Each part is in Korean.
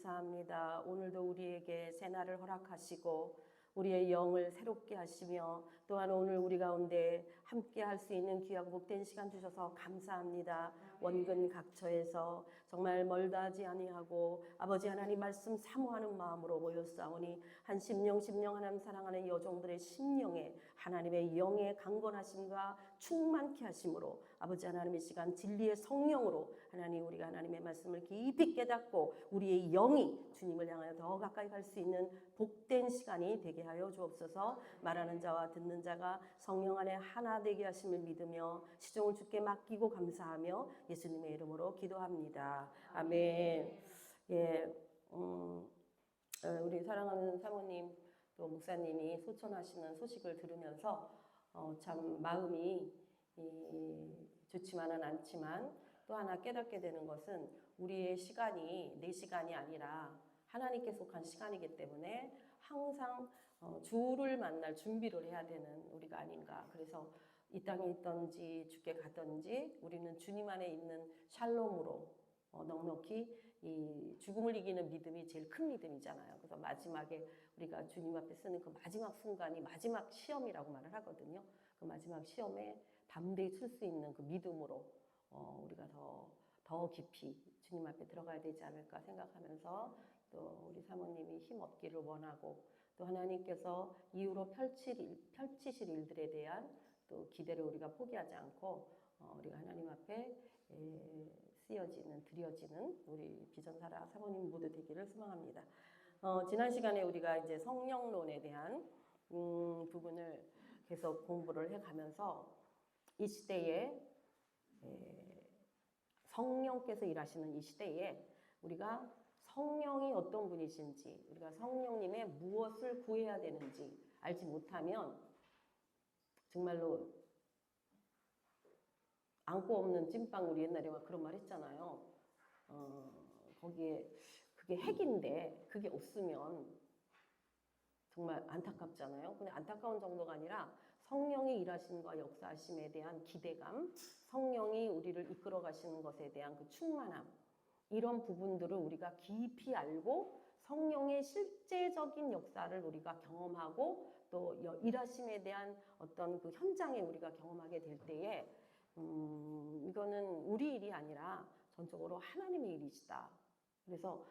감사합니다. 오늘도 우리에게 새날을 허락하시고 우리의 영을 새롭게 하시며 또한 오늘 우리 가운데 함께 할 수 있는 귀하고 복된 시간 주셔서 감사합니다. 원근 각처에서 정말 멀다 하지 아니하고 아버지 하나님 말씀 사모하는 마음으로 모였사오니 한 심령 하나님 사랑하는 여종들의 심령에 하나님의 영의 강건하심과 충만케 하심으로 아버지 하나님의 시간 진리의 성령으로 하나님 우리가 하나님의 말씀을 깊이 깨닫고 우리의 영이 주님을 향하여 더 가까이 갈 수 있는 복된 시간이 되게 하여 주옵소서. 말하는 자와 듣는 자가 성령 안에 하나 되게 하심을 믿으며 시종을 주께 맡기고 감사하며 예수님의 이름으로 기도합니다. 아멘. 예, 우리 사랑하는 사모님 또 목사님이 소천하시는 소식을 들으면서 참 마음이 좋지만은 않지만 또 하나 깨닫게 되는 것은 우리의 시간이 내 시간이 아니라 하나님께 속한 시간이기 때문에 항상 주를 만날 준비를 해야 되는 우리가 아닌가. 그래서 이 땅에 있든지 주께 가든지 우리는 주님 안에 있는 샬롬으로 넉넉히 이 죽음을 이기는 믿음이 제일 큰 믿음이잖아요. 그래서 마지막에 우리가 주님 앞에 쓰는 그 마지막 순간이 마지막 시험이라고 말을 하거든요. 그 마지막 시험에 담대히 칠 수 있는 그 믿음으로 우리가 더 깊이 주님 앞에 들어가야 되지 않을까 생각하면서 또 우리 사모님이 힘 얻기를 원하고 또 하나님께서 이후로 펼치실 일들에 대한 또 기대를 우리가 포기하지 않고 우리가 하나님 앞에 드려지는 우리 비전사라 사모님 모두 되기를 소망합니다. 지난 시간에 우리가 이제 성령론에 대한 부분을 계속 공부를 해가면서 이 시대에 성령께서 일하시는 이 시대에 우리가 성령이 어떤 분이신지 우리가 성령님의 무엇을 구해야 되는지 알지 못하면 정말로 안고 없는 찐빵 우리 옛날에 막 그런 말 했잖아요. 거기에 그게 핵인데 그게 없으면 정말 안타깝잖아요. 근데 안타까운 정도가 아니라 성령이 일하심과 역사하심에 대한 기대감, 성령이 우리를 이끌어 가시는 것에 대한 그 충만함, 이런 부분들을 우리가 깊이 알고 성령의 실제적인 역사를 우리가 경험하고 또 일하심에 대한 어떤 그 현장에 우리가 경험하게 될 때에 이거는 우리 일이 아니라 전적으로 하나님의 일이시다. 그래서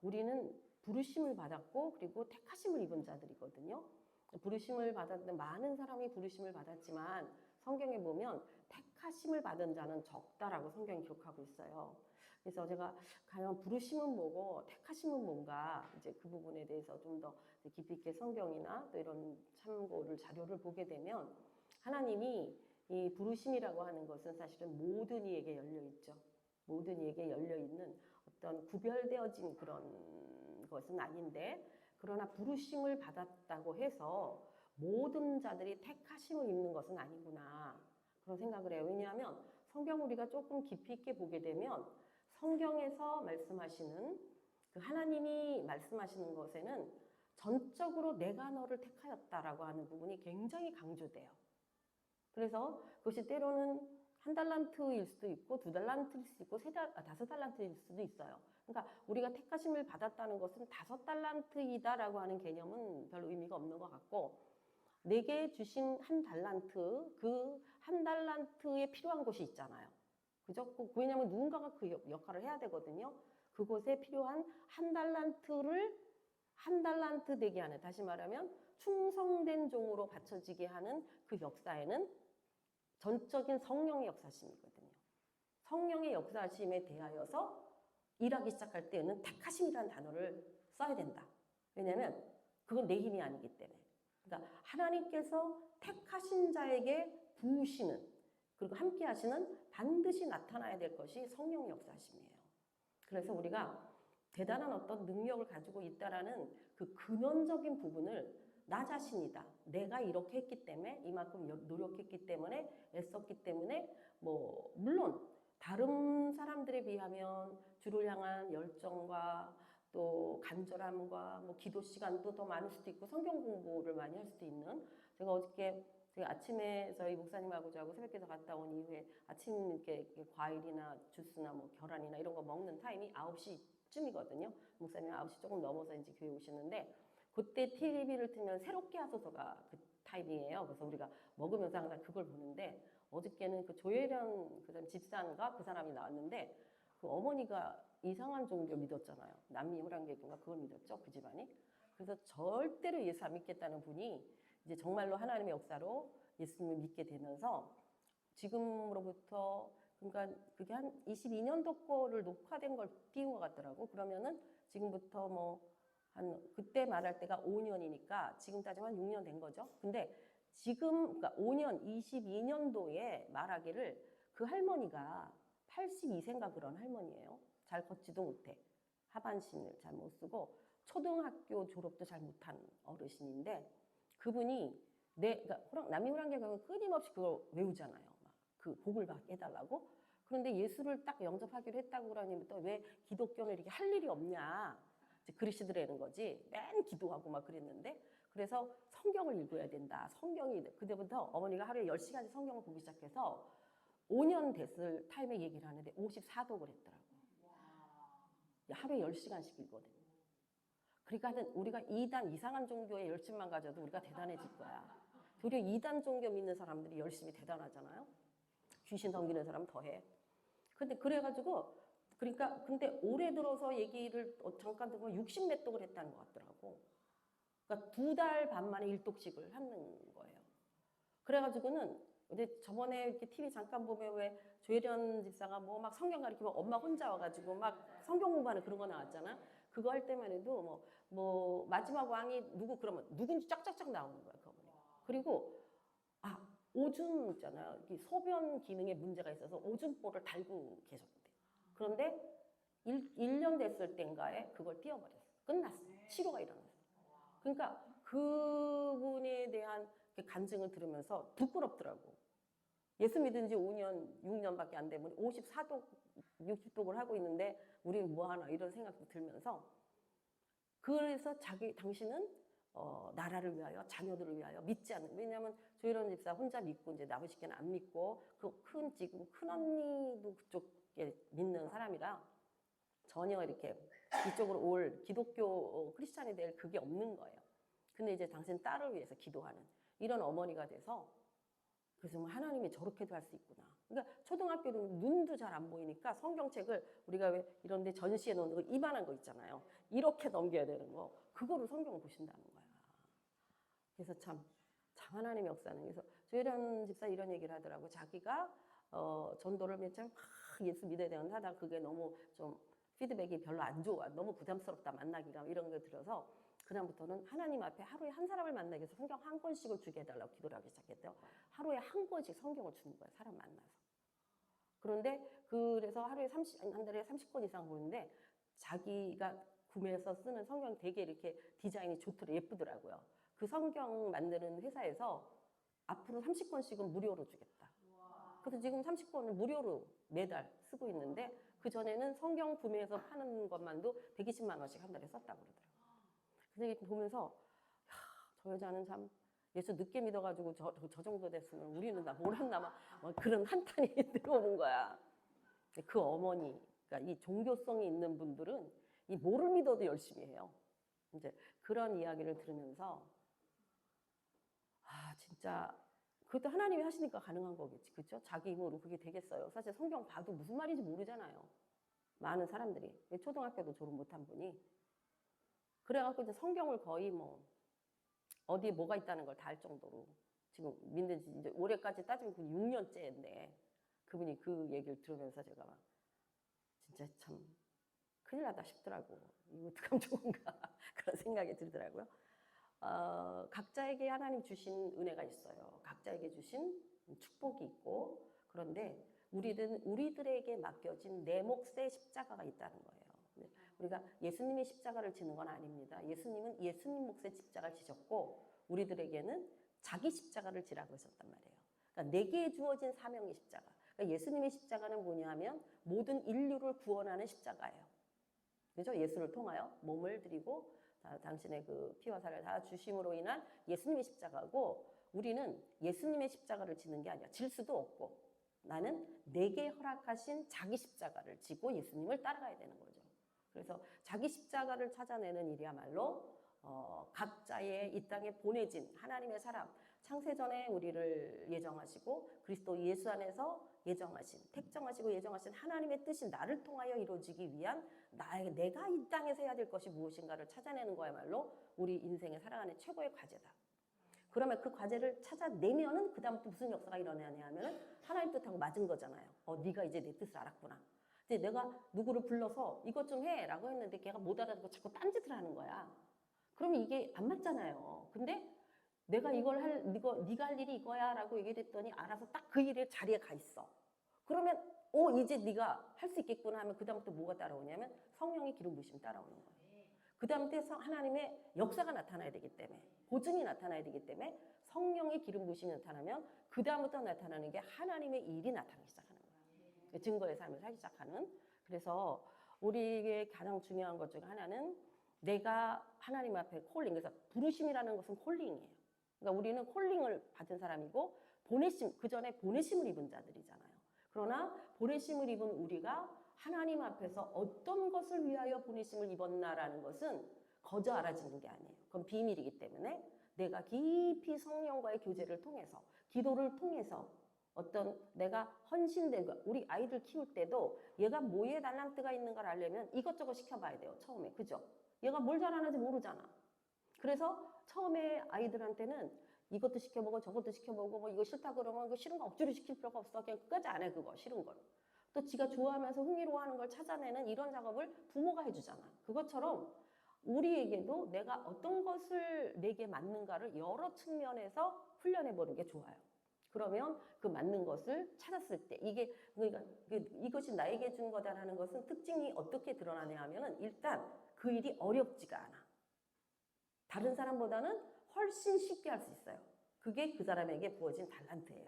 우리는 부르심을 받았고 그리고 택하심을 입은 자들이거든요. 부르심을 받았는데 많은 사람이 부르심을 받았지만 성경에 보면 택하심을 받은 자는 적다라고 성경이 기록하고 있어요. 그래서 제가 과연 부르심은 뭐고 택하심은 뭔가 이제 그 부분에 대해서 좀 더 깊이 있게 성경이나 또 이런 자료를 보게 되면 하나님이 이 부르심이라고 하는 것은 사실은 모든 이에게 열려 있죠. 모든 이에게 열려 있는 어떤 구별되어진 그런 것은 아닌데 그러나 부르심을 받았다고 해서 모든 자들이 택하심을 입는 것은 아니구나 그런 생각을 해요. 왜냐하면 성경 우리가 조금 깊이 있게 보게 되면 성경에서 말씀하시는 그 하나님이 말씀하시는 것에는 전적으로 내가 너를 택하였다라고 하는 부분이 굉장히 강조돼요. 그래서 그것이 때로는 1달란트일 수도 있고 2달란트일 수도 있고 5달란트일 수도 있어요. 그러니까 우리가 택하심을 받았다는 것은 5달란트이다라고 하는 개념은 별로 의미가 없는 것 같고 내게 주신 1달란트, 그 1달란트에 필요한 곳이 있잖아요. 그죠? 왜냐하면 누군가가 그 역할을 해야 되거든요. 그곳에 필요한 1달란트를 1달란트 되게 하는, 다시 말하면 충성된 종으로 바쳐지게 하는 그 역사에는 전적인 성령의 역사심이거든요. 성령의 역사심에 대하여서 일하기 시작할 때는 택하심이라는 단어를 써야 된다. 왜냐하면 그건 내 힘이 아니기 때문에. 그러니까 하나님께서 택하신 자에게 부으시는 그리고 함께 하시는 반드시 나타나야 될 것이 성령의 역사심이에요. 그래서 우리가 대단한 어떤 능력을 가지고 있다라는 그 근원적인 부분을 나 자신이다. 내가 이렇게 했기 때문에 이만큼 노력했기 때문에 애썼기 때문에 물론 다른 사람들에 비하면 주를 향한 열정과 또 간절함과 기도 시간도 더 많을 수도 있고 성경 공부를 많이 할 수도 있는 제가 어저께 아침에 저희 목사님하고 저하고 새벽기도 갔다 온 이후에 아침 이렇게 과일이나 주스나 계란이나 이런 거 먹는 타임이 9시 4시쯤이거든요. 목사님 9시 조금 넘어서 이제 교회 오시는데 그때 TV를 틀면 새롭게 하소서가 그 타임이에요. 그래서 우리가 먹으면서 항상 그걸 보는데 어저께는 그 조혜련 그 사람 집사인가 그 사람이 나왔는데 그 어머니가 이상한 종교 믿었잖아요. 남미호랑개교가 그걸 믿었죠. 그 집안이. 그래서 절대로 예수 안 믿겠다는 분이 이제 정말로 하나님의 역사로 예수님을 믿게 되면서 지금으로부터 그러니까 그게 한 22년도 거를 녹화된 걸 띄운 것 같더라고. 그러면은 지금부터 뭐 한 그때 말할 때가 5년이니까 지금 따지면 한 6년 된 거죠. 근데 지금 그러니까 5년 22년도에 말하기를 그 할머니가 82세인가 그런 할머니예요. 잘 걷지도 못해. 하반신을 잘 못 쓰고 초등학교 졸업도 잘 못한 어르신인데 그분이 그러니까 남미호랑개 가면 끊임없이 그걸 외우잖아요. 막 그 복을 받게 해달라고. 그런데 예수를 딱 영접하기로 했다고 그러니부터 왜 기독교는 이렇게 할 일이 없냐. 이제 그러시더라는 거지. 맨 기도하고 막 그랬는데 그래서 성경을 읽어야 된다. 성경이 그때부터 어머니가 하루에 10시간씩 성경을 보기 시작해서 5년 됐을 타임에 얘기를 하는데 54독을 했더라고. 하루에 10시간씩 읽거든. 그러니까 하여튼 우리가 이단 이상한 종교에 열심만 가져도 우리가 대단해질 거야. 도리어 이단 종교 믿는 사람들이 열심히 대단하잖아요. 귀신 섬기는 사람 더해. 근데 그래가지고 그러니까 근데 올해 들어서 얘기를 잠깐 들어보면 60몇 독을 했다는 것 같더라고. 그러니까 2달 반 만에 1독씩을 하는 거예요. 그래가지고는 근데 저번에 이렇게 TV 잠깐 보면 왜 조혜련 집사가 뭐 막 성경 가르치면 엄마 혼자 와가지고 막 성경 공부하는 그런 거 나왔잖아. 그거 할 때만 해도 뭐 마지막 왕이 누구 그러면 누군지 쫙쫙쫙 나오는 거야 그 어머니. 그리고 오줌 있잖아요. 소변 기능에 문제가 있어서 오줌볼을 달고 계셨대. 그런데 1년 됐을 땐가에 그걸 띄워버렸어. 끝났어. 치료가 일어났어. 그러니까 그분에 대한 간증을 들으면서 부끄럽더라고. 예수 믿은 지 5년, 6년밖에 안 되면 54독, 60독을 하고 있는데 우리는 뭐하나 이런 생각도 들면서 그래서 당신은 나라를 위하여 자녀들을 위하여 믿지 않는 왜냐하면 조혜련 집사 혼자 믿고 이제 나머지께는 안 믿고 지금 큰 언니도 그쪽에 믿는 사람이라 전혀 이렇게 이쪽으로 올 기독교 크리스찬이 될 그게 없는 거예요. 근데 이제 당신 딸을 위해서 기도하는 이런 어머니가 돼서 그래서 하나님이 저렇게도 할 수 있구나. 그러니까 초등학교는 눈도 잘 안 보이니까 성경책을 우리가 왜 이런 데 전시해 놓는 거 이만한 거 있잖아요. 이렇게 넘겨야 되는 거. 그거를 성경을 보신다는 거야. 그래서 참 하나님의 역사는. 그래서 조혜련 집사 이런 얘기를 하더라고. 자기가 전도를 맨 처음 예수 믿어야 되는데 하다가 그게 너무 좀 피드백이 별로 안 좋아. 너무 부담스럽다 만나기가 이런 게 들어서 그다음부터는 하나님 앞에 하루에 한 사람을 만나기 위해서 성경 한 권씩을 주게 해달라고 기도를 하기 시작했대요. 하루에 한 권씩 성경을 주는 거예요. 사람 만나서. 그런데 그래서 하루에 한 달에 30권 이상 보는데 자기가 구매해서 쓰는 성경 되게 이렇게 디자인이 좋더라고요. 예쁘더라고요. 그 성경 만드는 회사에서 앞으로 30권씩은 무료로 주겠다. 그래서 지금 30권을 무료로 매달 쓰고 있는데 그전에는 성경 구매해서 파는 것만도 120만 원씩 한 달에 썼다고 그러더라고요. 그래서 보면서 저 여자는 참 예수 늦게 믿어가지고 저 정도 됐으면 우리는 다 몰랐나 막 그런 한탄이 들어오는 거야. 그 어머니, 그러니까 이 종교성이 있는 분들은 이 뭐를 믿어도 열심히 해요. 이제 그런 이야기를 들으면서 진짜 그것도 하나님이 하시니까 가능한 거겠지, 그렇죠? 자기 힘으로 그게 되겠어요. 사실 성경 봐도 무슨 말인지 모르잖아요. 많은 사람들이 초등학교도 졸업 못한 분이 그래갖고 이제 성경을 거의 뭐 어디에 뭐가 있다는 걸 다 알 정도로 지금 믿는 지 이제 올해까지 따지면 6년째인데 그분이 그 얘기를 들으면서 제가 막 진짜 참 큰일 나다 싶더라고. 이거 어떡하면 좋은가 그런 생각이 들더라고요. 각자에게 하나님 주신 은혜가 있어요. 각자에게 주신 축복이 있고 그런데 우리들에게 맡겨진 내 몫의 십자가가 있다는 거예요. 우리가 예수님의 십자가를 지는 건 아닙니다. 예수님은 예수님 몫의 십자가를 지셨고 우리들에게는 자기 십자가를 지라고 하셨단 말이에요. 그러니까 내게 주어진 사명의 십자가. 그러니까 예수님의 십자가는 뭐냐 하면 모든 인류를 구원하는 십자가예요. 그죠? 예수를 통하여 몸을 드리고 당신의 그 피와 살을 다 주심으로 인한 예수님의 십자가고 우리는 예수님의 십자가를 지는 게 아니야. 질 수도 없고 나는 내게 허락하신 자기 십자가를 지고 예수님을 따라가야 되는 거죠. 그래서 자기 십자가를 찾아내는 일이야말로 각자의 이 땅에 보내진 하나님의 사람, 창세전에 우리를 예정하시고 그리스도 예수 안에서 예정하신, 택정하시고 예정하신 하나님의 뜻이 나를 통하여 이루어지기 위한 내가 이 땅에서 해야 될 것이 무엇인가를 찾아내는 거야말로 우리 인생에 살아가는 최고의 과제다. 그러면 그 과제를 찾아내면은 그 다음부터 무슨 역사가 일어나냐 하면은 하나님 뜻하고 맞은 거잖아요. 네가 이제 내 뜻을 알았구나. 이제 내가 누구를 불러서 이것 좀 해라고 했는데 걔가 못 알아듣고 자꾸 딴짓을 하는 거야. 그러면 이게 안 맞잖아요. 근데 내가 네가 할 일이 이거야라고 얘기를 했더니 알아서 딱 그 일의 자리에 가 있어. 그러면 이제 네가 할 수 있겠구나 하면 그 다음부터 뭐가 따라오냐면 성령의 기름 부으심이 따라오는 거예요. 그 다음부터 하나님의 역사가 나타나야 되기 때문에, 보증이 나타나야 되기 때문에 성령의 기름 부으심이 나타나면 그 다음부터 나타나는 게 하나님의 일이 나타나기 시작하는 거예요. 증거의 삶을 살기 시작하는. 그래서 우리에게 가장 중요한 것 중에 하나는 내가 하나님 앞에 콜링, 그래서 부르심이라는 것은 콜링이에요. 그러니까 우리는 콜링을 받은 사람이고 그 전에 보내심을 입은 자들이잖아요. 그러나 보내심을 입은 우리가 하나님 앞에서 어떤 것을 위하여 보내심을 입었나라는 것은 거저 알아지는 게 아니에요. 그건 비밀이기 때문에 내가 깊이 성령과의 교제를 통해서, 기도를 통해서 내가 헌신된 거, 우리 아이들 키울 때도 얘가 뭐에 달란트가 있는가를 알려면 이것저것 시켜봐야 돼요. 처음에. 그죠? 얘가 뭘 잘하는지 모르잖아. 그래서 처음에 아이들한테는 이것도 시켜보고 저것도 시켜보고 뭐 이거 싫다 그러면 그 싫은 거 억지로 시킬 필요가 없어. 그냥 끝까지 안 해, 그거 싫은 걸. 또 지가 좋아하면서 흥미로워하는 걸 찾아내는 이런 작업을 부모가 해주잖아. 그것처럼 우리에게도 내가 어떤 것을 내게 맞는가를 여러 측면에서 훈련해보는 게 좋아요. 그러면 그 맞는 것을 찾았을 때 그러니까 이것이 나에게 준 거다라는 것은 특징이 어떻게 드러나냐 하면은 일단 그 일이 어렵지가 않아. 다른 사람보다는 훨씬 쉽게 할 수 있어요. 그게 그 사람에게 부어진 달란트예요.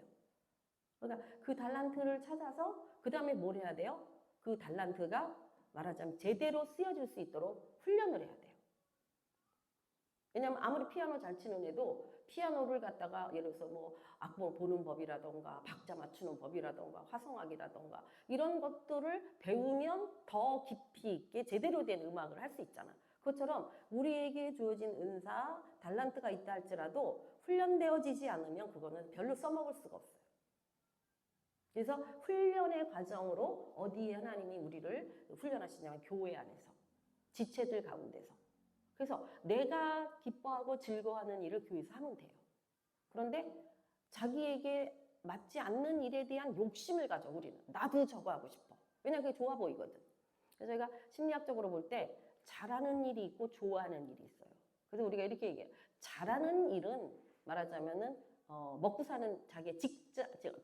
그러니까 그 달란트를 찾아서 그 다음에 뭘 해야 돼요? 그 달란트가 말하자면 제대로 쓰여질 수 있도록 훈련을 해야 돼요. 왜냐하면 아무리 피아노 잘 치는 애도 피아노를 갖다가 예를 들어서 뭐 악보 보는 법이라던가 박자 맞추는 법이라던가 화성학이라던가 이런 것들을 배우면 더 깊이 있게 제대로 된 음악을 할 수 있잖아. 그것처럼 우리에게 주어진 은사, 달란트가 있다 할지라도 훈련되어지지 않으면 그거는 별로 써먹을 수가 없어요. 그래서 훈련의 과정으로 어디에 하나님이 우리를 훈련하시냐면 교회 안에서, 지체들 가운데서. 그래서 내가 기뻐하고 즐거워하는 일을 교회에서 하면 돼요. 그런데 자기에게 맞지 않는 일에 대한 욕심을 가져 우리는. 나도 저거 하고 싶어. 왜냐면 그게 좋아 보이거든. 그래서 저희가 심리학적으로 볼 때 잘하는 일이 있고 좋아하는 일이 있어요. 그래서 우리가 이렇게 얘기해요. 잘하는 일은 말하자면은 먹고 사는 자기의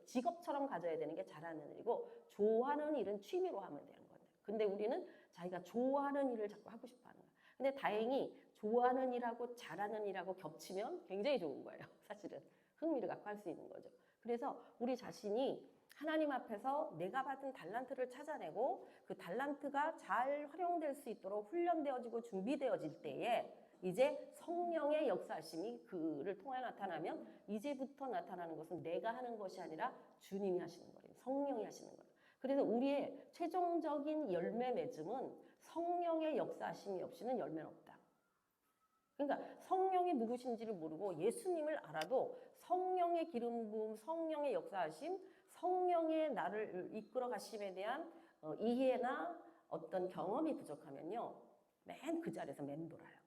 직업처럼 가져야 되는 게 잘하는 일이고 좋아하는 일은 취미로 하면 되는 건데. 근데 우리는 자기가 좋아하는 일을 자꾸 하고 싶어 하는 거예요. 근데 다행히 좋아하는 일하고 잘하는 일하고 겹치면 굉장히 좋은 거예요. 사실은 흥미를 갖고 할 수 있는 거죠. 그래서 우리 자신이 하나님 앞에서 내가 받은 달란트를 찾아내고 그 달란트가 잘 활용될 수 있도록 훈련되어지고 준비되어질 때에 이제 성령의 역사하심이 그를 통해 나타나면 이제부터 나타나는 것은 내가 하는 것이 아니라 주님이 하시는 거예요. 성령이 하시는 거예요. 그래서 우리의 최종적인 열매 맺음은 성령의 역사하심이 없이는 열매는 없다. 그러니까 성령이 누구신지를 모르고 예수님을 알아도 성령의 기름 부음, 성령의 역사하심, 성령의 나를 이끌어 가심에 대한 이해나 어떤 경험이 부족하면요. 맨 그 자리에서 맴돌아요.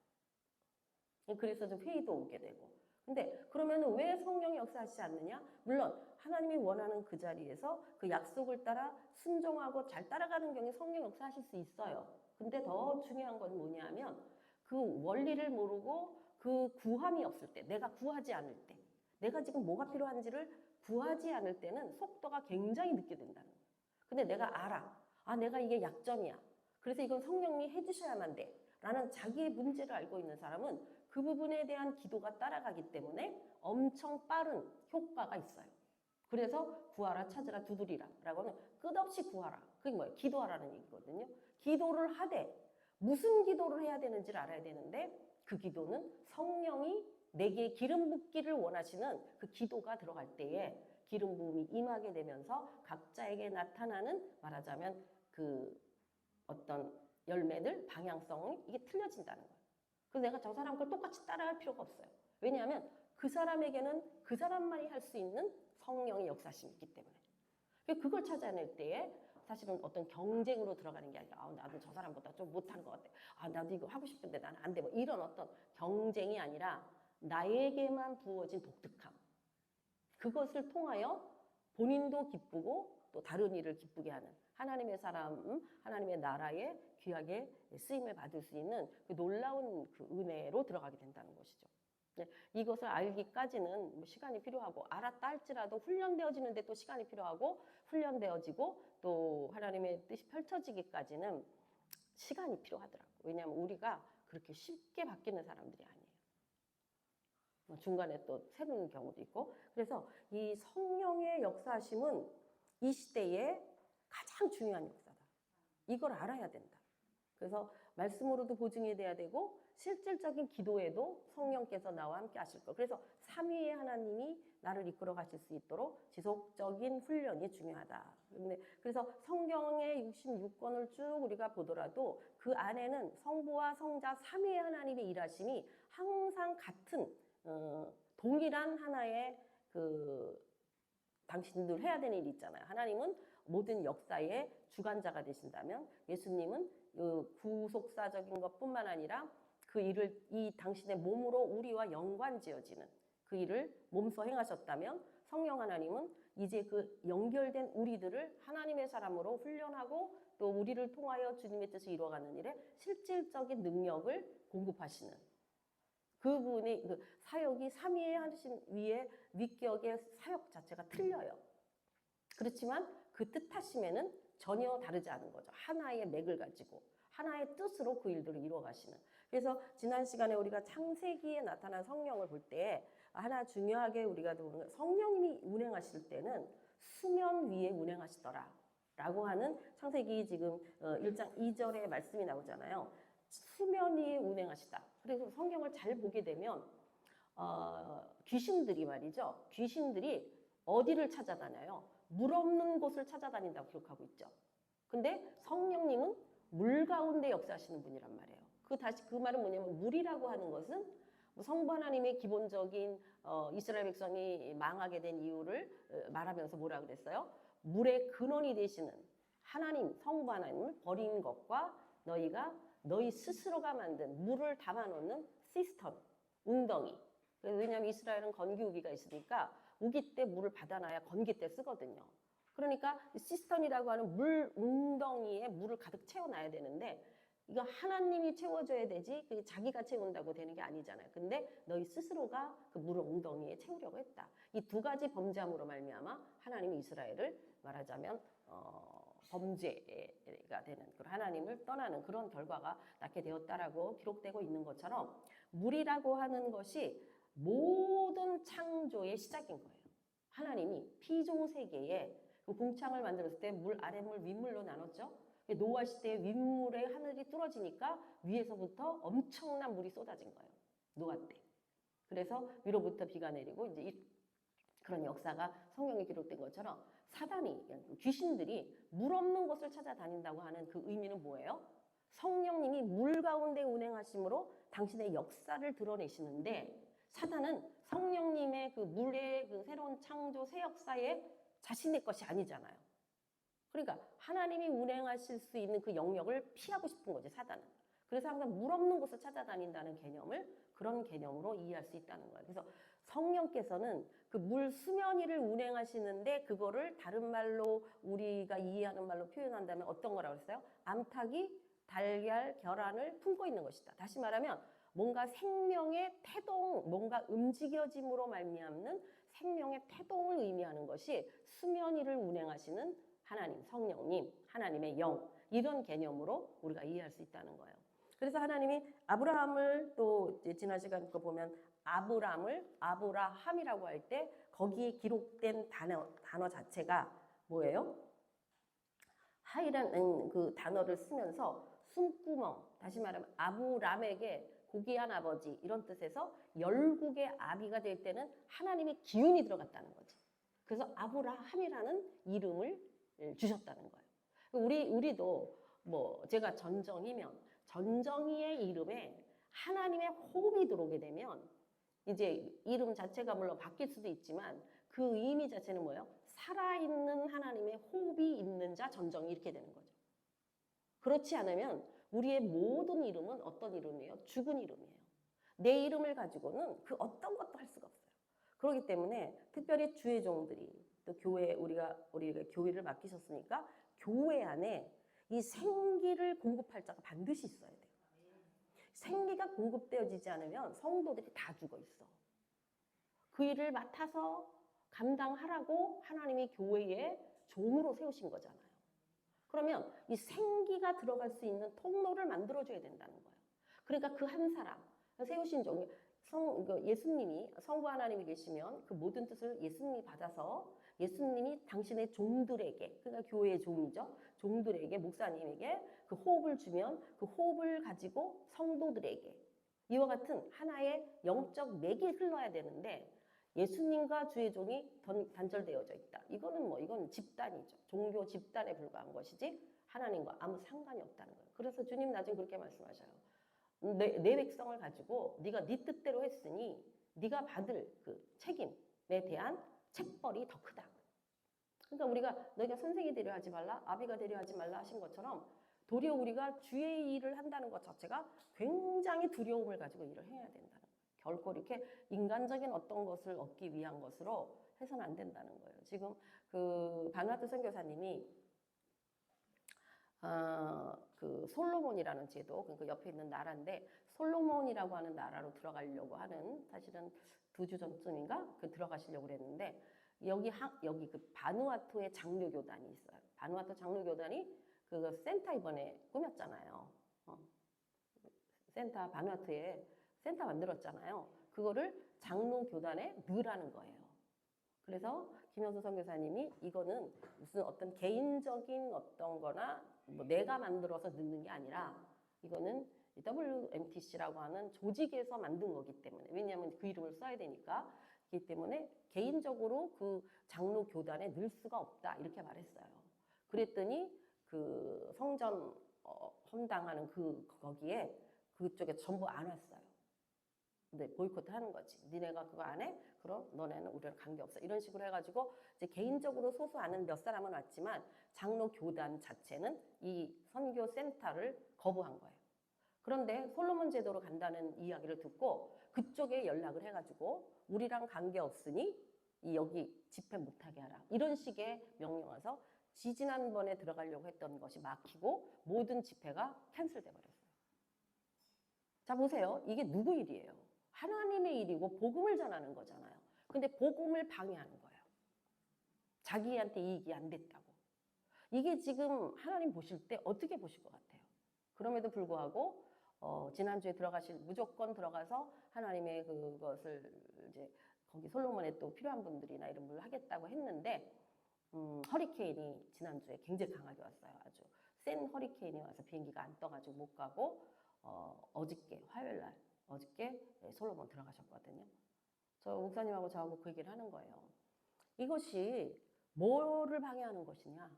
그래서 좀 회의도 오게 되고. 근데 그러면 왜 성령이 역사하시지 않느냐? 물론 하나님이 원하는 그 자리에서 그 약속을 따라 순종하고 잘 따라가는 경우에 성령 역사하실 수 있어요. 근데 더 중요한 건 뭐냐 하면 그 원리를 모르고 그 구함이 없을 때, 내가 구하지 않을 때, 내가 지금 뭐가 필요한지를 구하지 않을 때는 속도가 굉장히 늦게 된다는 거예요. 근데 내가 알아. 내가 이게 약점이야. 그래서 이건 성령이 해주셔야만 돼. 라는 자기의 문제를 알고 있는 사람은 그 부분에 대한 기도가 따라가기 때문에 엄청 빠른 효과가 있어요. 그래서 구하라, 찾으라, 두드리라 라고 하는 끝없이 구하라. 그게 뭐예요? 기도하라는 얘기거든요. 기도를 하되 무슨 기도를 해야 되는지를 알아야 되는데 그 기도는 성령이 내게 기름 붓기를 원하시는 그 기도가 들어갈 때에 기름 부음이 임하게 되면서 각자에게 나타나는 말하자면 그 어떤 열매들, 방향성이 이게 틀려진다는 거예요. 그래서 내가 저 사람 걸 똑같이 따라할 필요가 없어요. 왜냐하면 그 사람에게는 그 사람만이 할 수 있는 성령의 역사심이 있기 때문에. 그걸 찾아낼 때에 사실은 어떤 경쟁으로 들어가는 게 아니라 나도 저 사람보다 좀 못하는 것 같아. 나도 이거 하고 싶은데 나는 안 돼. 뭐 이런 어떤 경쟁이 아니라 나에게만 부어진 독특함. 그것을 통하여 본인도 기쁘고 또 다른 이를 기쁘게 하는 하나님의 사람, 하나님의 나라에 귀하게 쓰임을 받을 수 있는 그 놀라운 그 은혜로 들어가게 된다는 것이죠. 이것을 알기까지는 뭐 시간이 필요하고 알았다 할지라도 훈련되어지는데 또 시간이 필요하고 훈련되어지고 또 하나님의 뜻이 펼쳐지기까지는 시간이 필요하더라고요. 왜냐하면 우리가 그렇게 쉽게 바뀌는 사람들이 아니에요. 중간에 또 새로운 경우도 있고. 그래서 이 성령의 역사하심은 이 시대에 가장 중요한 역사다. 이걸 알아야 된다. 그래서 말씀으로도 보증이 돼야 되고 실질적인 기도에도 성령께서 나와 함께 하실 거. 그래서 삼위의 하나님이 나를 이끌어 가실 수 있도록 지속적인 훈련이 중요하다. 그래서 성경의 66권을 쭉 우리가 보더라도 그 안에는 성부와 성자 삼위의 하나님의 일하심이 항상 같은 동일한 하나의 그 당신들 해야 되는 일이 있잖아요. 하나님은 모든 역사의 주관자가 되신다면 예수님은 구속사적인 것뿐만 아니라 그 일을 이 당신의 몸으로 우리와 연관지어지는 그 일을 몸소 행하셨다면 성령 하나님은 이제 그 연결된 우리들을 하나님의 사람으로 훈련하고 또 우리를 통하여 주님의 뜻을 이루어가는 일에 실질적인 능력을 공급하시는 그분의 그 사역이 삼위의 하신 위에 위격의 사역 자체가 틀려요. 그렇지만 그 뜻하심에는 전혀 다르지 않은 거죠. 하나의 맥을 가지고 하나의 뜻으로 그 일들을 이루어 가시는. 그래서 지난 시간에 우리가 창세기에 나타난 성령을 볼 때 하나 중요하게 우리가 보는 성령님이 운행하실 때는 수면 위에 운행하시더라 라고 하는 창세기 지금 1장 2절의 말씀이 나오잖아요. 수면 위에 운행하시다. 그래서 성경을 잘 보게 되면 귀신들이 말이죠. 귀신들이 어디를 찾아다녀요? 물 없는 곳을 찾아다닌다고 기록하고 있죠. 근데 성령님은 물 가운데 역사하시는 분이란 말이에요. 그 말은 뭐냐면 물이라고 하는 것은 성부 하나님의 기본적인 이스라엘 백성이 망하게 된 이유를 말하면서 뭐라 그랬어요? 물의 근원이 되시는 하나님, 성부 하나님을 버린 것과 너희가 너희 스스로가 만든 물을 담아놓는 시스템, 웅덩이. 왜냐하면 이스라엘은 건기우기가 있으니까 우기 때 물을 받아놔야 건기 때 쓰거든요. 그러니까 시스템이라고 하는 물 웅덩이에 물을 가득 채워놔야 되는데 이거 하나님이 채워줘야 되지 그게 자기가 채운다고 되는 게 아니잖아요. 근데 너희 스스로가 그 물을 웅덩이에 채우려고 했다. 이 두 가지 범죄함으로 말미암아 하나님이 이스라엘을 말하자면 범죄가 되는 그런 하나님을 떠나는 그런 결과가 낳게 되었다라고 기록되고 있는 것처럼 물이라고 하는 것이 모든 창조의 시작인 거예요. 하나님이 피조 세계에 그 궁창을 만들었을 때 물, 아랫물, 윗물로 나눴죠. 노아 시대에 윗물에 하늘이 뚫어지니까 위에서부터 엄청난 물이 쏟아진 거예요. 노아 때. 그래서 위로부터 비가 내리고 이제 그런 역사가 성경에 기록된 것처럼 사단이 귀신들이 물 없는 곳을 찾아다닌다고 하는 그 의미는 뭐예요? 성령님이 물 가운데 운행하심으로 당신의 역사를 드러내시는데 사단은 성령님의 그 물의 그 새로운 창조 새 역사에 자신의 것이 아니잖아요. 그러니까 하나님이 운행하실 수 있는 그 영역을 피하고 싶은 거지 사단은. 그래서 항상 물 없는 곳을 찾아다닌다는 개념을 그런 개념으로 이해할 수 있다는 거예요. 그래서 성령께서는 그 물 수면 위를 운행하시는데 그거를 다른 말로 우리가 이해하는 말로 표현한다면 어떤 거라고 했어요? 암탉이 달걀, 결안을 품고 있는 것이다. 다시 말하면 뭔가 생명의 태동, 뭔가 움직여짐으로 말미암는 생명의 태동을 의미하는 것이 수면 위를 운행하시는 하나님, 성령님, 하나님의 영 이런 개념으로 우리가 이해할 수 있다는 거예요. 그래서 하나님이 아브라함을 또 지난 시간 거 보면 아브람을 아브라함이라고 할 때 거기에 기록된 단어 자체가 뭐예요? 하이라는 그 단어를 쓰면서 숨구멍, 다시 말하면 아브람에게 고귀한 아버지 이런 뜻에서 열국의 아비가 될 때는 하나님의 기운이 들어갔다는 거지. 그래서 아브라함이라는 이름을 주셨다는 거예요. 우리도 뭐 제가 전정이면 전정이의 이름에 하나님의 호흡이 들어오게 되면 이제 이름 자체가 물론 바뀔 수도 있지만 그 의미 자체는 뭐예요? 살아있는 하나님의 호흡이 있는 자 전정이 이렇게 되는 거죠. 그렇지 않으면 우리의 모든 이름은 어떤 이름이에요? 죽은 이름이에요. 내 이름을 가지고는 그 어떤 것도 할 수가 없어요. 그렇기 때문에 특별히 주의 종들이 또 교회 우리가 교회를 맡기셨으니까 교회 안에 이 생기를 공급할 자가 반드시 있어야 돼요. 생기가 공급되어지지 않으면 성도들이 다 죽어 있어. 그 일을 맡아서 감당하라고 하나님이 교회에 종으로 세우신 거잖아요. 그러면 이 생기가 들어갈 수 있는 통로를 만들어줘야 된다는 거예요. 그러니까 그 한 사람, 세우신 종, 예수님이, 성부 하나님이 계시면 그 모든 뜻을 예수님이 받아서 예수님이 당신의 종들에게, 그러니까 교회의 종이죠. 종들에게, 목사님에게 그 호흡을 주면 그 호흡을 가지고 성도들에게 이와 같은 하나의 영적 맥이 흘러야 되는데 예수님과 주의 종이 단절되어져 있다. 이건 집단이죠. 종교 집단에 불과한 것이지 하나님과 아무 상관이 없다는 거예요. 그래서 주님 나중에 그렇게 말씀하셔요. 내 백성을 가지고 네가 네 뜻대로 했으니 네가 받을 그 책임에 대한 책벌이 더 크다. 그러니까 우리가 너희가 선생이 되려 하지 말라, 아비가 되려 하지 말라 하신 것처럼 도리어 우리가 주의 일을 한다는 것 자체가 굉장히 두려움을 가지고 일을 해야 된다는 거예요. 결코 이렇게 인간적인 어떤 것을 얻기 위한 것으로 해서는 안 된다는 거예요. 지금 그 바누아투 선교사님이 그 솔로몬이라는 제도, 그 옆에 있는 나라인데 솔로몬이라고 하는 나라로 들어가려고 하는 사실은 2주 전쯤인가 그 들어가시려고 그랬는데 여기 그 바누아투의 장로교단이 있어요. 바누아투 장로교단이 그 센터 이번에 꾸몄잖아요. 센터 바누아투에 센터 만들었잖아요. 그거를 장로교단에 넣으라는 거예요. 그래서 김영수 선교사님이 이거는 무슨 어떤 개인적인 어떤 거나 뭐 내가 만들어서 넣는 게 아니라 이거는 WMTC라고 하는 조직에서 만든 거기 때문에 왜냐하면 그 이름을 써야 되니까 그렇기 때문에 개인적으로 그 장로 교단에 넣을 수가 없다 이렇게 말했어요. 그랬더니 그 성전 헌당하는 거기에 그쪽에 전부 안 왔어요. 근데 보이콧 하는 거지. 니네가 그거 안 해? 그럼 너네는 우리랑 관계없어. 이런 식으로 해가지고 이제 개인적으로 소수 아는 몇 사람은 왔지만 장로 교단 자체는 이 선교 센터를 거부한 거예요. 그런데 솔로몬 제도로 간다는 이야기를 듣고 그쪽에 연락을 해가지고 우리랑 관계없으니 여기 집회 못하게 하라. 이런 식의 명령 와서 지지난번에 들어가려고 했던 것이 막히고 모든 집회가 캔슬돼 버렸어요. 자 보세요. 이게 누구 일이에요? 하나님의 일이고 복음을 전하는 거잖아요. 근데 복음을 방해하는 거예요. 자기한테 이익이 안 됐다고. 이게 지금 하나님 보실 때 어떻게 보실 것 같아요? 그럼에도 불구하고 지난주에 무조건 들어가서 하나님의 그것을 이제 거기 솔로몬에 또 필요한 분들이나 이런 분을 하겠다고 했는데 허리케인이 지난주에 굉장히 강하게 왔어요. 아주 센 허리케인이 와서 비행기가 안 떠가지고 못 가고 어저께 화요일 날 어저께 솔로몬 들어가셨거든요. 저 목사님하고 저하고 그 얘기를 하는 거예요. 이것이 뭐를 방해하는 것이냐?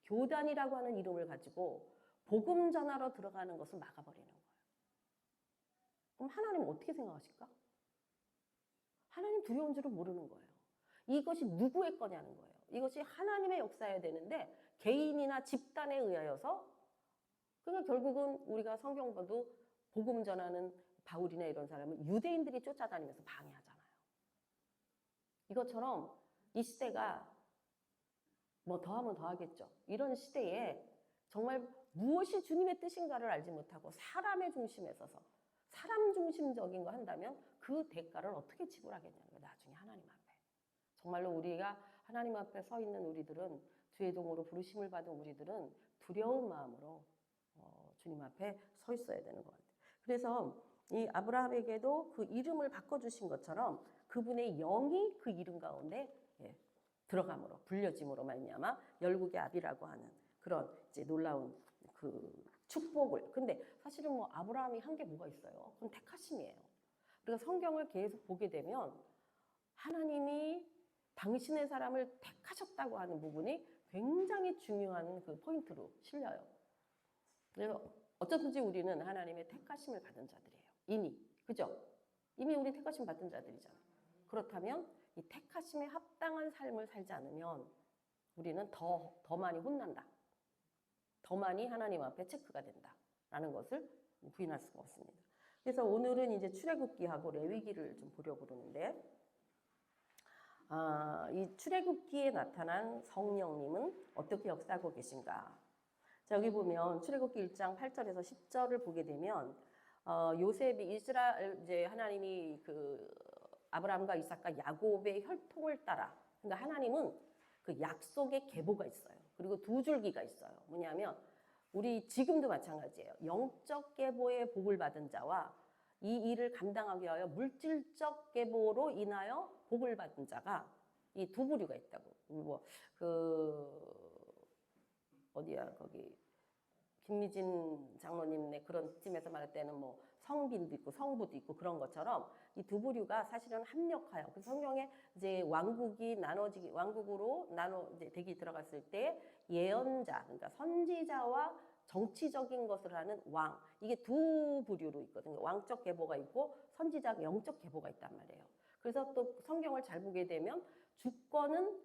교단이라고 하는 이름을 가지고 복음 전하러 들어가는 것을 막아버리는 거예요. 그럼 하나님 어떻게 생각하실까? 하나님 두려운 줄은 모르는 거예요. 이것이 누구의 거냐는 거예요. 이것이 하나님의 역사여야 되는데 개인이나 집단에 의하여서 그러니까 결국은 우리가 성경 봐도 복음 전하는 바울이나 이런 사람은 유대인들이 쫓아다니면서 방해하잖아요. 이것처럼 이 시대가 뭐 더하면 더하겠죠. 이런 시대에 정말 무엇이 주님의 뜻인가를 알지 못하고 사람의 중심에 서서 사람 중심적인 거 한다면 그 대가를 어떻게 지불하겠냐는 거예요. 나중에 하나님 앞에. 정말로 우리가 하나님 앞에 서 있는 우리들은 주의 종으로 부르심을 받은 우리들은 두려운 마음으로 주님 앞에 서 있어야 되는 것 같아요. 그래서 이 아브라함에게도 그 이름을 바꿔주신 것처럼 그분의 영이 그 이름 가운데 들어감으로 불려짐으로 말미암아 열국의 아비라고 하는 그런 이제 놀라운 그 축복을. 근데 사실은 뭐 아브라함이 한 게 뭐가 있어요? 그건 택하심이에요. 그러니까 성경을 계속 보게 되면 하나님이 당신의 사람을 택하셨다고 하는 부분이 굉장히 중요한 그 포인트로 실려요. 그래서 어쩌든지 우리는 하나님의 택하심을 받은 자들이에요. 이미. 그죠? 이미 우리 택하심 받은 자들이잖아요. 그렇다면 이 택하심에 합당한 삶을 살지 않으면 우리는 더 많이 혼난다. 더 많이 하나님 앞에 체크가 된다. 라는 것을 부인할 수가 없습니다. 그래서 오늘은 이제 출애굽기하고 레위기를 좀 보려고 그러는데, 이 출애굽기에 나타난 성령님은 어떻게 역사하고 계신가? 자, 여기 보면 출애굽기 1장 8절에서 10절을 보게 되면 요셉이 이스라엘 이제 하나님이 그 아브라함과 이삭과 야곱의 혈통을 따라, 그러니까 하나님은 그 약속의 계보가 있어요. 그리고 두 줄기가 있어요. 뭐냐면 우리 지금도 마찬가지예요. 영적 계보의 복을 받은 자와 이 일을 감당하기 위하여 물질적 계보로 인하여 복을 받은 자가 이 두 부류가 있다고. 어디야 거기 김미진 장로님네 그런 팀에서 말할 때는 뭐 성빈도 있고 성부도 있고 그런 것처럼 이 두 부류가 사실은 합력하여 그 성경에 이제 왕국이 나눠지기 왕국으로 이제 되기 들어갔을 때 예언자 그러니까 선지자와 정치적인 것을 하는 왕 이게 두 부류로 있거든요. 왕적 계보가 있고 선지자 영적 계보가 있단 말이에요. 그래서 또 성경을 잘 보게 되면 주권은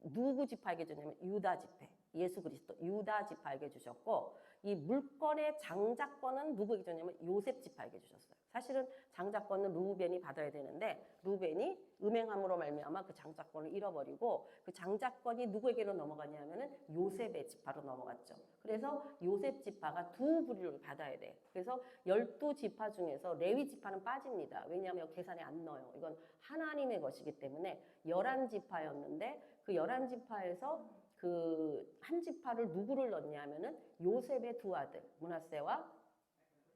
누구 지파에게 주냐면 유다 지파. 예수 그리스도 유다 지파에게 주셨고 이 물권의 장자권은 누구에게 주냐면 요셉 지파에게 주셨어요. 사실은 장자권은 루벤이 받아야 되는데 루벤이 음행함으로 말미암아 그 장자권을 잃어버리고 그 장자권이 누구에게로 넘어가냐면은 요셉의 지파로 넘어갔죠. 그래서 요셉 지파가 두 부류를 받아야 돼. 그래서 12지파 중에서 레위 지파는 빠집니다. 왜냐하면 계산에 안 넣어요. 이건 하나님의 것이기 때문에 11지파였는데 그 11지파에서 그 한 지파를 누구를 넣냐면은 요셉의 두 아들 므낫세와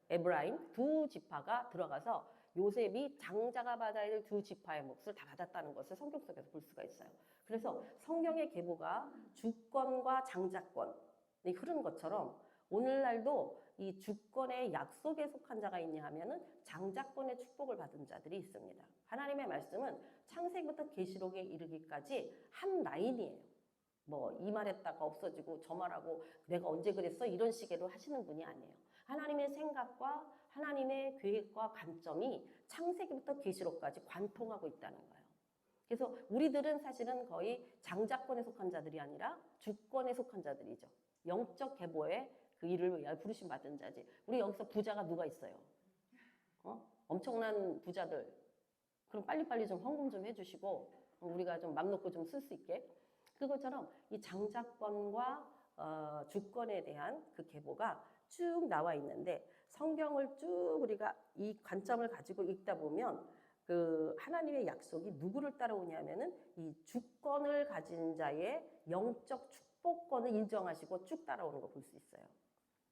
에브라임 두 지파가 들어가서 요셉이 장자가 받아야 될 두 지파의 몫을 다 받았다는 것을 성경 속에서 볼 수가 있어요. 그래서 성경의 계보가 주권과 장자권이 흐른 것처럼 오늘날도 이 주권의 약속에 속한 자가 있냐 하면은 장자권의 축복을 받은 자들이 있습니다. 하나님의 말씀은 창세기부터 계시록에 이르기까지 한 라인이에요. 뭐 이 말했다가 없어지고 저 말하고 내가 언제 그랬어? 이런 식으로 하시는 분이 아니에요. 하나님의 생각과 하나님의 계획과 관점이 창세기부터 계시록까지 관통하고 있다는 거예요. 그래서 우리들은 사실은 거의 장자권에 속한 자들이 아니라 주권에 속한 자들이죠. 영적 계보에 그 일을 위하여 부르심 받은 자지. 우리 여기서 부자가 누가 있어요? 엄청난 부자들. 그럼 빨리빨리 좀 헌금 좀 해주시고 우리가 좀 맘 놓고 좀 쓸 수 있게. 그것처럼 이 장자권과 주권에 대한 그 계보가 쭉 나와 있는데 성경을 쭉 우리가 이 관점을 가지고 읽다 보면 그 하나님의 약속이 누구를 따라오냐면은 이 주권을 가진 자의 영적 축복권을 인정하시고 쭉 따라오는 거 볼 수 있어요.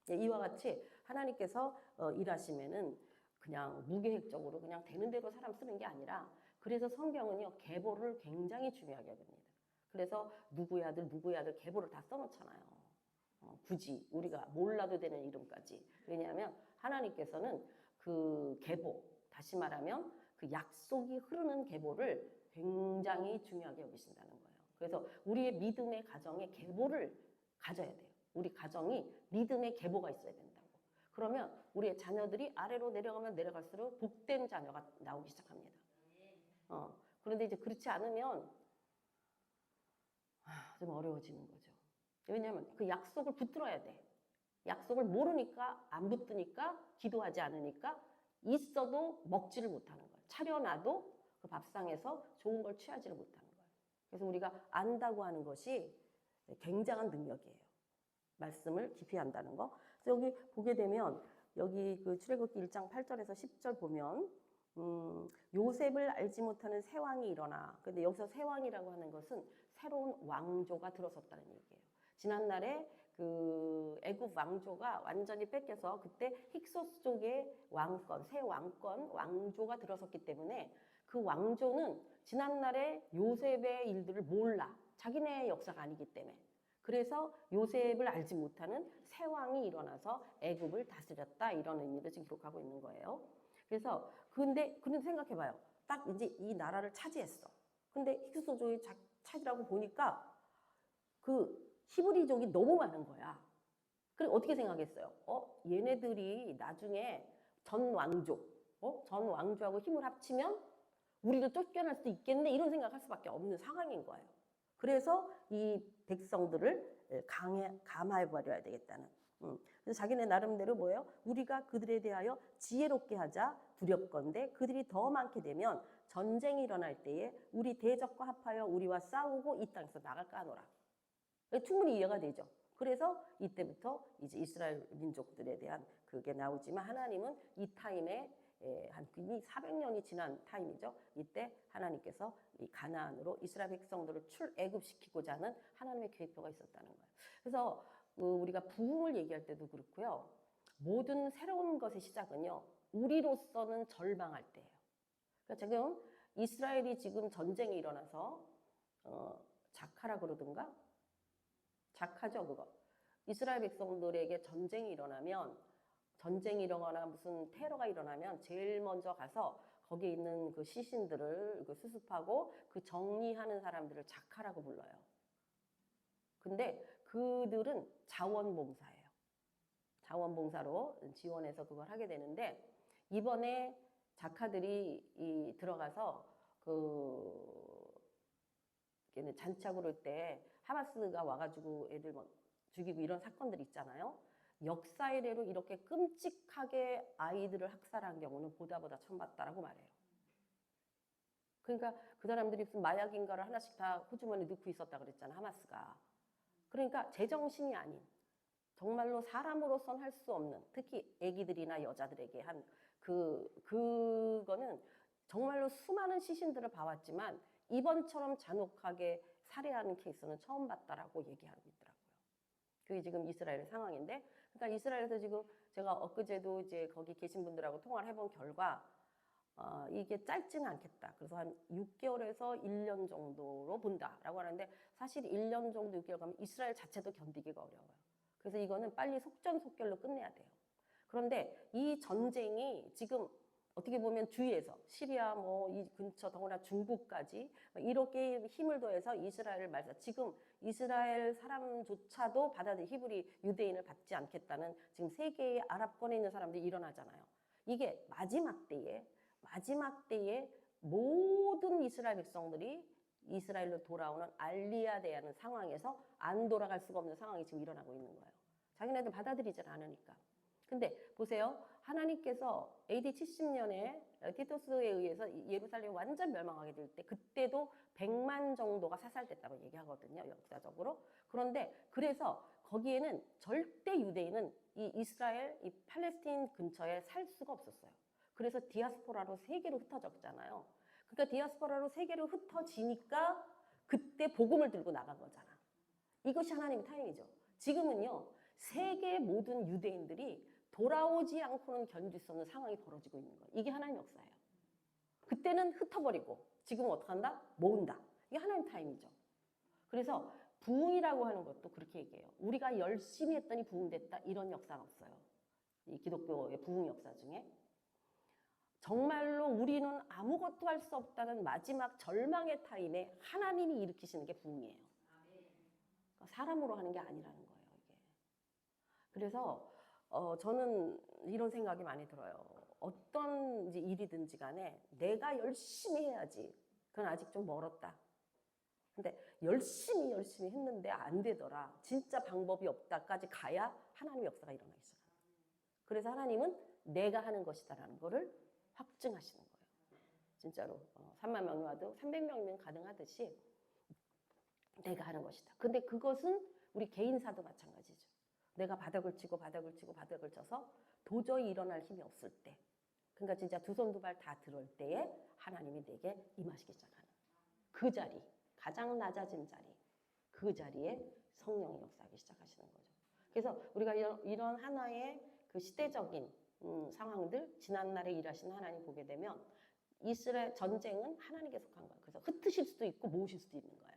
이와 같이 하나님께서 일하시면은 그냥 무계획적으로 그냥 되는 대로 사람 쓰는 게 아니라 그래서 성경은요 계보를 굉장히 중요하게 합니다. 그래서 누구의 아들 계보를 다 써놓잖아요. 굳이 우리가 몰라도 되는 이름까지. 왜냐하면 하나님께서는 그 계보, 다시 말하면 그 약속이 흐르는 계보를 굉장히 중요하게 여기신다는 거예요. 그래서 우리의 믿음의 가정에 계보를 가져야 돼요. 우리 가정이 믿음의 계보가 있어야 된다고. 그러면 우리의 자녀들이 아래로 내려가면 내려갈수록 복된 자녀가 나오기 시작합니다. 그런데 이제 그렇지 않으면 좀 어려워지는 거죠. 왜냐하면 그 약속을 붙들어야 돼. 약속을 모르니까 안 붙드니까 기도하지 않으니까 있어도 먹지를 못하는 거예요. 차려놔도 그 밥상에서 좋은 걸 취하지를 못하는 거예요. 그래서 우리가 안다고 하는 것이 굉장한 능력이에요. 말씀을 깊이 안다는 거. 그래서 여기 보게 되면 여기 그 출애굽기 1장 8절에서 10절 보면 요셉을 알지 못하는 새 왕이 일어나. 근데 여기서 새 왕이라고 하는 것은 새로운 왕조가 들어섰다는 얘기예요. 지난날에 그 애굽 왕조가 완전히 뺏겨서 그때 힉소스 쪽의 왕권, 새 왕조가 들어섰기 때문에 그 왕조는 지난날에 요셉의 일들을 몰라. 자기네 역사가 아니기 때문에. 그래서 요셉을 알지 못하는 새 왕이 일어나서 애굽을 다스렸다 이런 의미로 지금 기록하고 있는 거예요. 그래서 근데 생각해봐요. 딱 이제 이 나라를 차지했어. 근데 힉소족이 차지라고 보니까 그 히브리족이 너무 많은 거야. 그리고 어떻게 생각했어요? 얘네들이 나중에 전 왕족, 전 왕조하고 힘을 합치면 우리를 쫓겨날 수도 있겠네 이런 생각할 수밖에 없는 상황인 거예요. 그래서 이 백성들을 감화해 버려야 되겠다는. 그래서 자기네 나름대로 뭐예요? 우리가 그들에 대하여 지혜롭게 하자 두렵건대 그들이 더 많게 되면 전쟁이 일어날 때에 우리 대적과 합하여 우리와 싸우고 이 땅에서 나갈까 하노라. 충분히 이해가 되죠. 그래서 이때부터 이제 이스라엘 민족들에 대한 그게 나오지만 하나님은 이 타임에 한 이미 400년이 지난 타임이죠. 이때 하나님께서 이 가나안으로 이스라엘 백성들을 출애굽시키고자 하는 하나님의 계획표가 있었다는 거예요. 그래서 우리가 부흥을 얘기할 때도 그렇고요. 모든 새로운 것의 시작은요. 우리로서는 절망할 때예요. 그러니까 지금 이스라엘이 지금 전쟁이 일어나서 작하라 그러든가 작하죠 그거. 이스라엘 백성들에게 전쟁이 일어나거나 무슨 테러가 일어나면 제일 먼저 가서 거기에 있는 그 시신들을 수습하고 그 정리하는 사람들을 작하라고 불러요. 근데 그들은 자원봉사예요. 자원봉사로 지원해서 그걸 하게 되는데 이번에 작하들이 들어가서 잔치하고 그럴 때 하마스가 와가지고 애들 막 죽이고 이런 사건들 있잖아요. 역사 이래로 이렇게 끔찍하게 아이들을 학살한 경우는 보다 처음 봤다라고 말해요. 그러니까 그 사람들이 무슨 마약인가를 하나씩 다 호주머니에 넣고 있었다 그랬잖아, 하마스가. 그러니까 제정신이 아닌 정말로 사람으로선 할 수 없는 특히 애기들이나 여자들에게 한 그거는 정말로 수많은 시신들을 봐왔지만 이번처럼 잔혹하게 살해하는 케이스는 처음 봤다라고 얘기하고 있더라고요. 그게 지금 이스라엘의 상황인데, 그러니까 이스라엘에서 지금 제가 엊그제도 이제 거기 계신 분들하고 통화를 해본 결과, 이게 짧지는 않겠다. 그래서 한 6개월에서 1년 정도로 본다라고 하는데, 사실 1년 정도 6개월 가면 이스라엘 자체도 견디기가 어려워요. 그래서 이거는 빨리 속전속결로 끝내야 돼요. 그런데 이 전쟁이 지금 어떻게 보면 주위에서 시리아 이 근처 더구나 중국까지 이렇게 힘을 더해서 이스라엘을 지금 이스라엘 사람조차도 히브리 유대인을 받지 않겠다는 지금 세계의 아랍권에 있는 사람들이 일어나잖아요. 이게 마지막 때에 모든 이스라엘 백성들이 이스라엘로 돌아오는 알리야 대하는 상황에서 안 돌아갈 수가 없는 상황이 지금 일어나고 있는 거예요. 자기네들 받아들이질 않으니까. 근데 보세요. 하나님께서 AD 70년에 티토스에 의해서 예루살렘이 완전 멸망하게 될 때 그때도 100만 정도가 사살됐다고 얘기하거든요. 역사적으로. 그런데 그래서 거기에는 절대 유대인은 이 이스라엘, 이 팔레스틴 근처에 살 수가 없었어요. 그래서 디아스포라로 세계로 흩어졌잖아요. 그러니까 디아스포라로 세계로 흩어지니까 그때 복음을 들고 나간 거잖아. 이것이 하나님의 타임이죠. 지금은요. 세계 모든 유대인들이 돌아오지 않고는 견딜 수 없는 상황이 벌어지고 있는 거예요. 이게 하나님의 역사예요. 그때는 흩어버리고 지금은 어떻게 한다? 모은다. 이게 하나님의 타임이죠. 그래서 부흥이라고 하는 것도 그렇게 얘기해요. 우리가 열심히 했더니 부흥됐다 이런 역사는 없어요. 이 기독교의 부흥 역사 중에. 정말로 우리는 아무것도 할 수 없다는 마지막 절망의 타임에 하나님이 일으키시는 게 부흥이에요. 그러니까 사람으로 하는 게 아니라는 거예요. 이게. 그래서 저는 이런 생각이 많이 들어요. 어떤 일이든지 간에 내가 열심히 해야지. 그건 아직 좀 멀었다. 근데 열심히 했는데 안 되더라. 진짜 방법이 없다까지 가야 하나님의 역사가 일어나기 시작합니다. 그래서 하나님은 내가 하는 것이다라는 거를 확증하시는 거예요. 진짜로 3만 명이 와도 300명이면 가능하듯이 내가 하는 것이다. 근데 그것은 우리 개인사도 마찬가지죠. 내가 바닥을 치고 바닥을 쳐서 도저히 일어날 힘이 없을 때, 그러니까 진짜 두 손 두 발 다 들을 때에 하나님이 내게 임하시기 시작하는 그 자리, 가장 낮아진 자리, 그 자리에 성령이 역사하기 시작하시는 거죠. 그래서 우리가 이런 하나의 그 시대적인 상황들, 지난날에 일하신 하나님 보게 되면 이스라엘 전쟁은 하나님께 속한 거예요. 그래서 흩으실 수도 있고 모으실 수도 있는 거예요.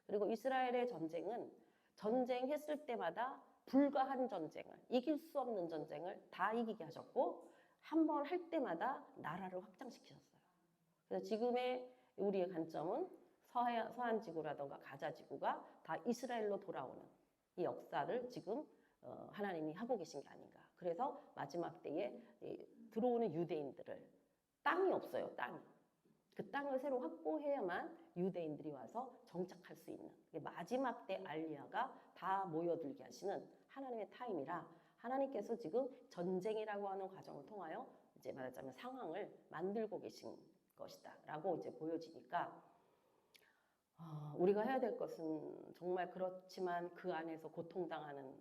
그리고 이스라엘의 전쟁은 전쟁했을 때마다 불가한 전쟁을, 이길 수 없는 전쟁을 다 이기게 하셨고 한 번 할 때마다 나라를 확장시키셨어요. 그래서 지금의 우리의 관점은 서한 지구라던가 가자 지구가 다 이스라엘로 돌아오는 이 역사를 지금 하나님이 하고 계신 게 아닌가. 그래서 마지막 때에 들어오는 유대인들을 땅이 없어요. 땅이. 그 땅을 새로 확보해야만 유대인들이 와서 정착할 수 있는 마지막 때 알리야가 다 모여들게 하시는 하나님의 타임이라 하나님께서 지금 전쟁이라고 하는 과정을 통하여 이제 말하자면 상황을 만들고 계신 것이다 라고 이제 보여지니까 우리가 해야 될 것은 정말 그렇지만 그 안에서 고통당하는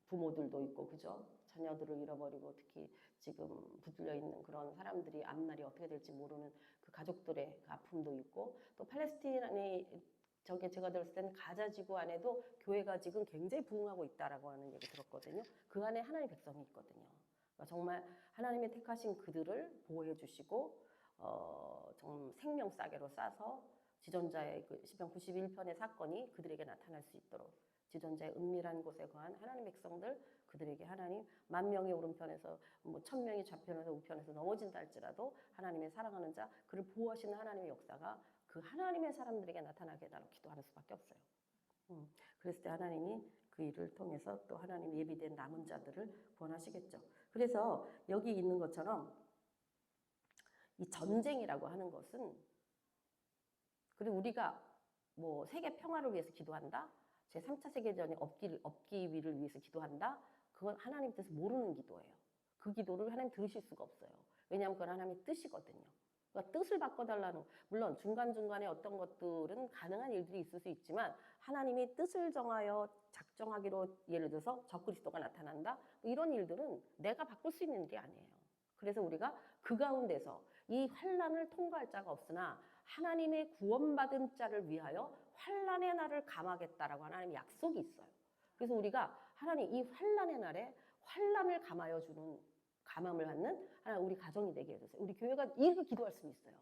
부모들도 있고 그죠? 자녀들을 잃어버리고 특히 지금 붙들려 있는 그런 사람들이 앞날이 어떻게 될지 모르는 그 가족들의 그 아픔도 있고 또 팔레스타인이 저게 제가 들었을 때는 가자 지구 안에도 교회가 지금 굉장히 부흥하고 있다라고 하는 얘기 들었거든요. 그 안에 하나님의 백성이 있거든요. 그러니까 정말 하나님의 택하신 그들을 보호해 주시고 좀 생명 싸게로 싸서 지존자의 그 시편 91편의 사건이 그들에게 나타날 수 있도록 지존자의 은밀한 곳에 거한 하나님의 백성들 그들에게 하나님 만 명이 오른편에서 뭐 1000명이 좌편에서 우편에서 넘어진다 할지라도 하나님의 사랑하는 자 그를 보호하시는 하나님의 역사가 그 하나님의 사람들에게 나타나게 해달라고 기도하는 수밖에 없어요. 그랬을 때 하나님이 그 일을 통해서 또 하나님 예비된 남은 자들을 구원하시겠죠. 그래서 여기 있는 것처럼 이 전쟁이라고 하는 것은 그리고 우리가 뭐 세계 평화를 위해서 기도한다. 제3차 세계전이 없기를 위해서 기도한다. 그건 하나님 뜻을 모르는 기도예요. 그 기도를 하나님 들으실 수가 없어요. 왜냐하면 그건 하나님의 뜻이거든요. 그러니까 뜻을 바꿔달라는 물론 중간중간에 어떤 것들은 가능한 일들이 있을 수 있지만 하나님이 뜻을 정하여 작정하기로 예를 들어서 적그리스도가 나타난다. 이런 일들은 내가 바꿀 수 있는 일이 아니에요. 그래서 우리가 그 가운데서 이 환난을 통과할 자가 없으나 하나님의 구원받은 자를 위하여 환난의 날을 감하겠다라고 하나님의 약속이 있어요. 그래서 우리가 하나님 이 환난의 날에 환난을 감하여 주는 감함을 받는 하나님 우리 가정이 되게 해주세요. 우리 교회가 이렇게 기도할 수는 있어요.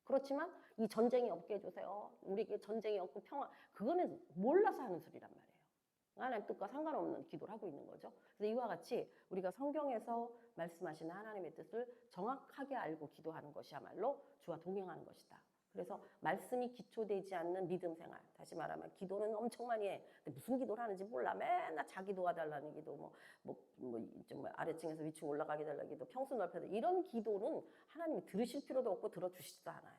그렇지만 이 전쟁이 없게 해주세요. 우리에게 전쟁이 없고 평화 그거는 몰라서 하는 소리란 말이에요. 하나님 뜻과 상관없는 기도를 하고 있는 거죠. 그래서 이와 같이 우리가 성경에서 말씀하시는 하나님의 뜻을 정확하게 알고 기도하는 것이야말로 주와 동행하는 것이다. 그래서 말씀이 기초되지 않는 믿음 생활. 다시 말하면 기도는 엄청 많이 해. 근데 무슨 기도를 하는지 몰라. 맨날 자기 도와달라는 기도, 정말 아래층에서 위층 올라가게 달라는 기도, 평수 넓혀달라. 이런 기도는 하나님이 들으실 필요도 없고 들어주시지도 않아요.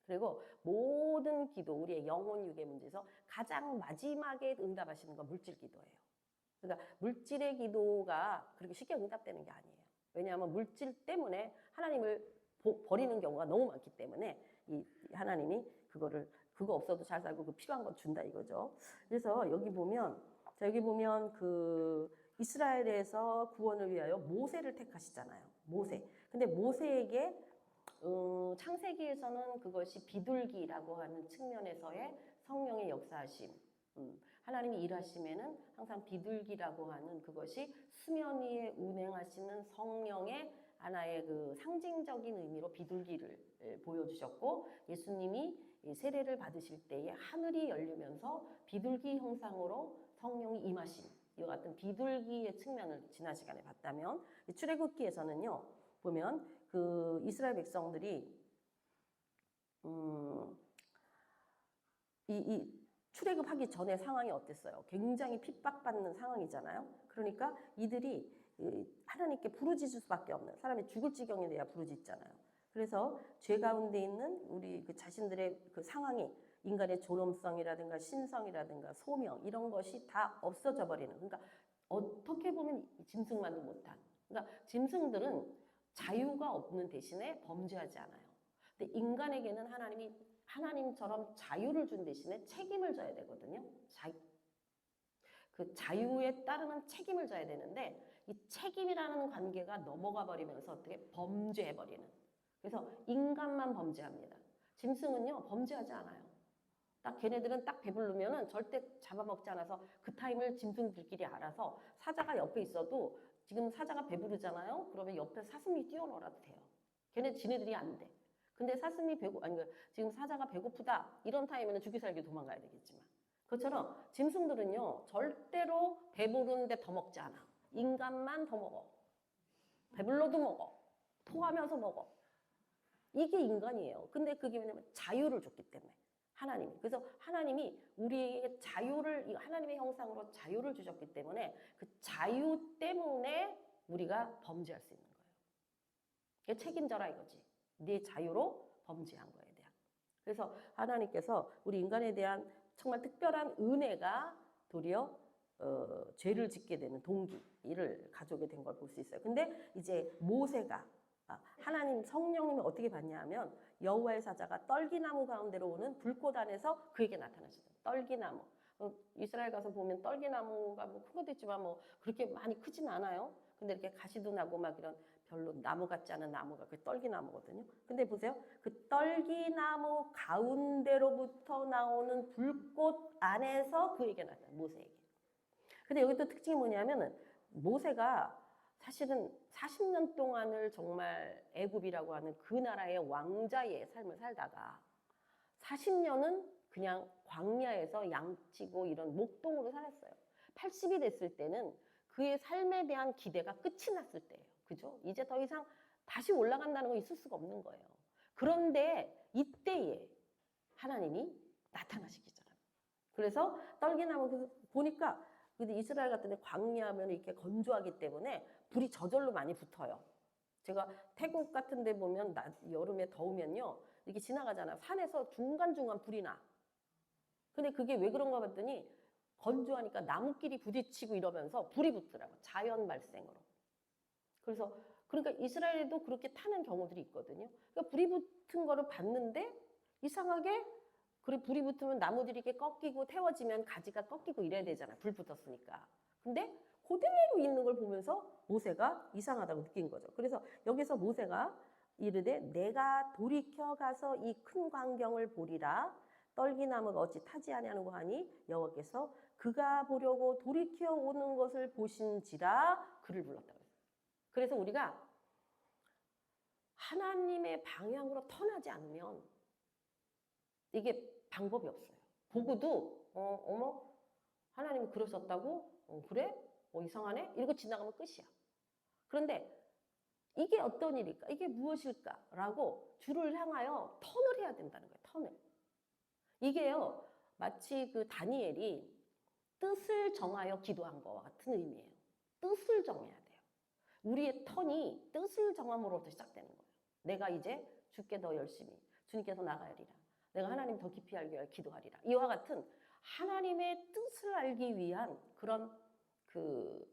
그리고 모든 기도, 우리의 영혼 육의 문제에서 가장 마지막에 응답하시는 건 물질 기도예요. 그러니까 물질의 기도가 그렇게 쉽게 응답되는 게 아니에요. 왜냐하면 물질 때문에 하나님을 버리는 경우가 너무 많기 때문에 이 하나님이 그거 없어도 잘 살고 그 필요한 건 준다 이거죠. 그래서 여기 보면 그 이스라엘에서 구원을 위하여 모세를 택하시잖아요. 모세. 근데 모세에게 창세기에서는 그것이 비둘기라고 하는 측면에서의 성령의 역사하심. 하나님이 일하심에는 항상 비둘기라고 하는 그것이 수면 위에 운행하시는 성령의 하나의 그 상징적인 의미로 비둘기를 보여주셨고 예수님이 세례를 받으실 때에 하늘이 열리면서 비둘기 형상으로 성령이 임하신 이와 같은 비둘기의 측면을 지난 시간에 봤다면 출애굽기에서는요 보면 그 이스라엘 백성들이 출애굽하기 전에 상황이 어땠어요? 굉장히 핍박받는 상황이잖아요. 그러니까 이들이 하나님께 부르짖을 수밖에 없는 사람이 죽을 지경이 돼야 부르짖잖아요. 그래서 죄 가운데 있는 우리 그 자신들의 그 상황이 인간의 존엄성이라든가 신성이라든가 소명 이런 것이 다 없어져 버리는. 그러니까 어떻게 보면 짐승만도 못한. 그러니까 짐승들은 자유가 없는 대신에 범죄하지 않아요. 근데 인간에게는 하나님이 하나님처럼 자유를 준 대신에 책임을 져야 되거든요. 그 자유에 따르는 책임을 져야 되는데 이 책임이라는 관계가 넘어가 버리면서 어떻게 범죄해버리는. 그래서 인간만 범죄합니다. 짐승은요 범죄하지 않아요. 딱 걔네들은 딱 배부르면은 절대 잡아먹지 않아서 그 타임을 짐승들끼리 알아서 사자가 옆에 있어도 지금 사자가 배부르잖아요. 그러면 옆에 사슴이 뛰어놀아도 돼요. 지네들이 안 돼. 근데 지금 사자가 배고프다 이런 타임에는 죽기 살기 도망가야 되겠지만 그것처럼 짐승들은요 절대로 배부른데 더 먹지 않아. 인간만 더 먹어. 배불러도 먹어. 토하면서 먹어. 이게 인간이에요. 근데 그게 왜냐면 자유를 줬기 때문에. 하나님이. 그래서 하나님이 우리에게 자유를, 하나님의 형상으로 자유를 주셨기 때문에 그 자유 때문에 우리가 범죄할 수 있는 거예요. 그게 책임져라 이거지. 네 자유로 범죄한 거에 대한. 그래서 하나님께서 우리 인간에 대한 정말 특별한 은혜가 도리어 죄를 짓게 되는 동기를 가져오게 된 걸 볼 수 있어요. 근데 이제 모세가 하나님 성령님이 어떻게 봤냐 하면 여호와의 사자가 떨기나무 가운데로 오는 불꽃 안에서 그에게 나타나셨어요. 떨기나무. 이스라엘 가서 보면 떨기나무가 뭐 큰 것도 있지만 뭐 그렇게 많이 크진 않아요. 근데 이렇게 가시도 나고 막 이런 별로 나무 같지 않은 나무가 그 떨기나무거든요. 근데 보세요. 그 떨기나무 가운데로부터 나오는 불꽃 안에서 그에게 나타나요. 모세에게. 근데 여기 또 특징이 뭐냐면은 모세가 사실은 40년 동안을 정말 애굽이라고 하는 그 나라의 왕자의 삶을 살다가 40년은 그냥 광야에서 양치고 이런 목동으로 살았어요. 80이 됐을 때는 그의 삶에 대한 기대가 끝이 났을 때예요. 그죠? 이제 더 이상 다시 올라간다는 건 있을 수가 없는 거예요. 그런데 이때에 하나님이 나타나시기잖아요. 그래서 떨기나무 보니까 근데 이스라엘 같은 데 광야하면 이렇게 건조하기 때문에 불이 저절로 많이 붙어요. 제가 태국 같은 데 보면 여름에 더우면요. 이렇게 지나가잖아요. 산에서 중간중간 불이 나. 근데 그게 왜 그런가 봤더니 건조하니까 나무끼리 부딪히고 이러면서 불이 붙더라고. 자연 발생으로. 그래서 그러니까 이스라엘에도 그렇게 타는 경우들이 있거든요. 그러니까 불이 붙은 거를 봤는데 이상하게 그리고 불이 붙으면 나무들이 이렇게 꺾이고 태워지면 가지가 꺾이고 이래야 되잖아요. 불 붙었으니까. 근데 그대로 있는 걸 보면서 모세가 이상하다고 느낀 거죠. 그래서 여기서 모세가 이르되 내가 돌이켜 가서 이 큰 광경을 보리라. 떨기나무가 어찌 타지 아니하는고 하니 여호와께서 그가 보려고 돌이켜 오는 것을 보신지라 그를 불렀다고 했어요. 그래서 우리가 하나님의 방향으로 터나지 않으면 이게 방법이 없어요. 보고도 어머 하나님이 그러셨다고? 그래? 이상하네? 이러고 지나가면 끝이야. 그런데 이게 어떤 일일까? 이게 무엇일까? 라고 주를 향하여 턴을 해야 된다는 거예요. 턴을. 이게요. 마치 그 다니엘이 뜻을 정하여 기도한 거와 같은 의미예요. 뜻을 정해야 돼요. 우리의 턴이 뜻을 정함으로부터 시작되는 거예요. 내가 이제 주께 더 열심히 주님께서 나가리라. 내가 하나님 더 깊이 알기 위하여 기도하리라. 이와 같은 하나님의 뜻을 알기 위한 그런 그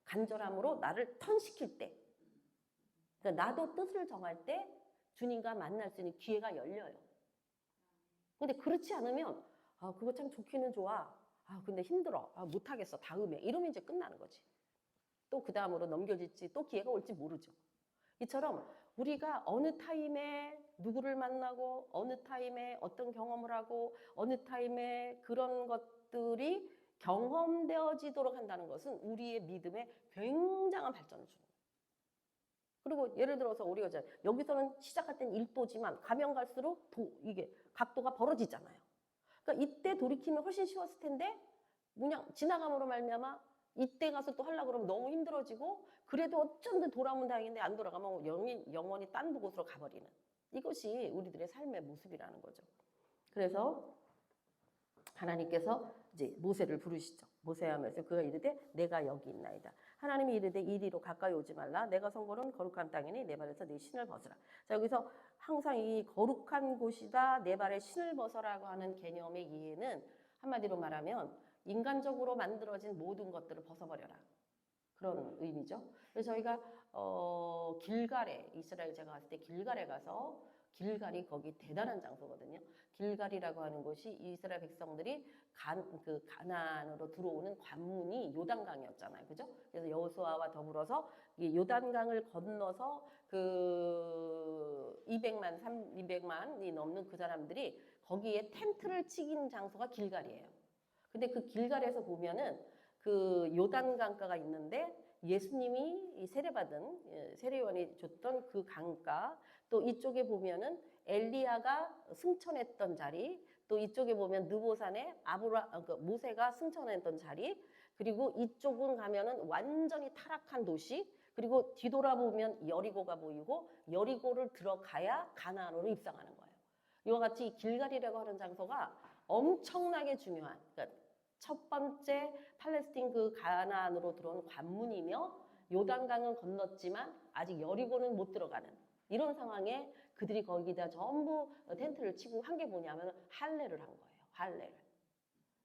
간절함으로 나를 턴시킬 때, 그러니까 나도 뜻을 정할 때 주님과 만날 수 있는 기회가 열려요. 근데 그렇지 않으면 그거 참 좋기는 좋아. 근데 힘들어. 못하겠어. 다음에. 이러면 이제 끝나는 거지. 또 그 다음으로 넘겨질지 또 기회가 올지 모르죠. 이처럼 우리가 어느 타임에 누구를 만나고 어느 타임에 어떤 경험을 하고 어느 타임에 그런 것들이 경험되어지도록 한다는 것은 우리의 믿음에 굉장한 발전을 주는 거예요. 그리고 예를 들어서 우리가 여기서는 시작할 땐 1도지만 가면 갈수록 이게 각도가 벌어지잖아요. 그러니까 이때 돌이키면 훨씬 쉬웠을 텐데 그냥 지나감으로 말미암아 이때 가서 또 하려고 그러면 너무 힘들어지고 그래도 어쩐지 돌아오면 다행인데 안 돌아가면 영원히 딴 곳으로 가버리는 이것이 우리들의 삶의 모습이라는 거죠. 그래서 하나님께서 이제 모세를 부르시죠. 모세하면서 그가 이르되 내가 여기 있나이다. 하나님이 이르되 이리로 가까이 오지 말라. 내가 선고는 거룩한 땅이니 내 발에서 네 신을 벗으라. 자, 여기서 항상 이 거룩한 곳이다 내 발에 신을 벗어라고 하는 개념의 이해는 한마디로 말하면 인간적으로 만들어진 모든 것들을 벗어버려라. 그런 의미죠. 그래서 저희가 길갈에 이스라엘 제가 갔을 때 길갈에 가서 길갈이 거기 대단한 장소거든요. 길갈이라고 하는 곳이 이스라엘 백성들이 가나안으로 들어오는 관문이 요단강이었잖아요. 그죠? 그래서 여호수아와 더불어서 이 요단강을 건너서 그 200만이 넘는 그 사람들이 거기에 텐트를 치긴 장소가 길갈이에요. 근데 그 길갈에서 보면은 그 요단강가가 있는데 예수님이 세례받은 세례요한이 줬던 그 강가, 또 이쪽에 보면은 엘리야가 승천했던 자리, 또 이쪽에 보면 느보산에 모세가 승천했던 자리, 그리고 이쪽은 가면은 완전히 타락한 도시, 그리고 뒤돌아보면 여리고가 보이고 여리고를 들어가야 가나안으로 입성하는 거예요. 이와 같이 길갈이라고 하는 장소가 엄청나게 중요한, 그러니까 첫 번째 팔레스틴 그 가나안으로 들어온 관문이며 요단강은 건넜지만 아직 여리고는 못 들어가는 이런 상황에 그들이 거기다 전부 텐트를 치고 한 게 뭐냐면 할례를 한 거예요. 할례를.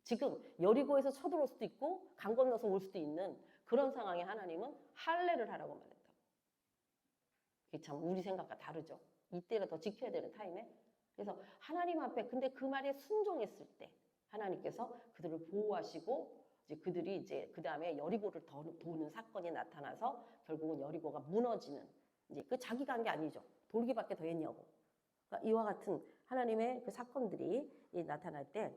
지금 여리고에서 쳐들어올 수도 있고 강 건너서 올 수도 있는 그런 상황에 하나님은 할례를 하라고 말했다고. 그게 참 우리 생각과 다르죠. 이때를 더 지켜야 되는 타임에. 그래서 하나님 앞에 근데 그 말에 순종했을 때 하나님께서 그들을 보호하시고 이제 그들이 이제 그 다음에 여리고를 도는 사건이 나타나서 결국은 여리고가 무너지는 이제 그 자기가 한 게 아니죠. 돌기밖에 더 했냐고. 그러니까 이와 같은 하나님의 그 사건들이 나타날 때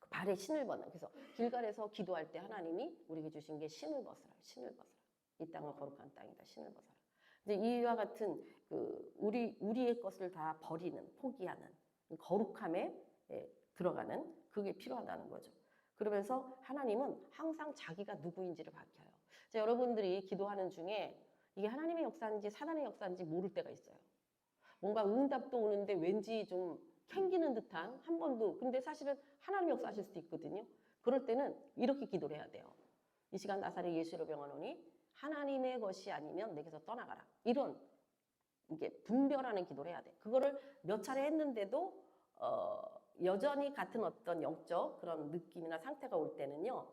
그 발에 신을 벗는. 그래서 길갈에서 기도할 때 하나님이 우리에게 주신 게 신을 벗으라, 신을 벗으라. 이 땅은 거룩한 땅이다. 신을 벗어라. 이제 이와 같은 그 우리의 것을 다 버리는, 포기하는 거룩함에 들어가는 그게 필요하다는 거죠. 그러면서 하나님은 항상 자기가 누구인지를 밝혀요. 자, 여러분들이 기도하는 중에 이게 하나님의 역사인지 사단의 역사인지 모를 때가 있어요. 뭔가 응답도 오는데 왠지 좀 캥기는 듯한 한 번도 근데 사실은 하나님의 역사하실 수도 있거든요. 그럴 때는 이렇게 기도를 해야 돼요. 이 시간 나사렛 예수로 병하노니 하나님의 것이 아니면 내게서 떠나가라. 이런 이게 분별하는 기도를 해야 돼. 그거를 몇 차례 했는데도 여전히 같은 어떤 영적 그런 느낌이나 상태가 올 때는요.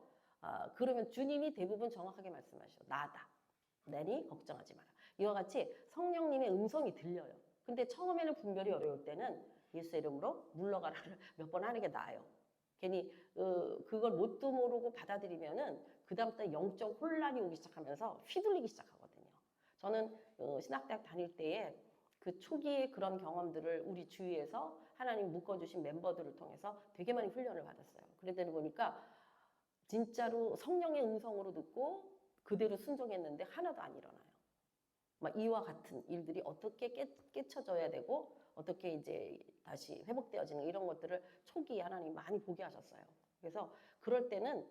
그러면 주님이 대부분 정확하게 말씀하셔. 나다. 내니 걱정하지 마라. 이와 같이 성령님의 음성이 들려요. 근데 처음에는 분별이 어려울 때는 예수의 이름으로 물러가라를 몇 번 하는 게 나아요. 괜히 그걸 뭣도 모르고 받아들이면은 그 다음부터 영적 혼란이 오기 시작하면서 휘둘리기 시작하거든요. 저는 신학대학 다닐 때에 그 초기의 그런 경험들을 우리 주위에서 하나님 묶어주신 멤버들을 통해서 되게 많이 훈련을 받았어요. 그러다 보니까 진짜로 성령의 음성으로 듣고 그대로 순종했는데 하나도 안 일어나요. 막 이와 같은 일들이 어떻게 깨쳐져야 되고 어떻게 이제 다시 회복되어지는 이런 것들을 초기에 하나님 많이 보게 하셨어요. 그래서 그럴 때는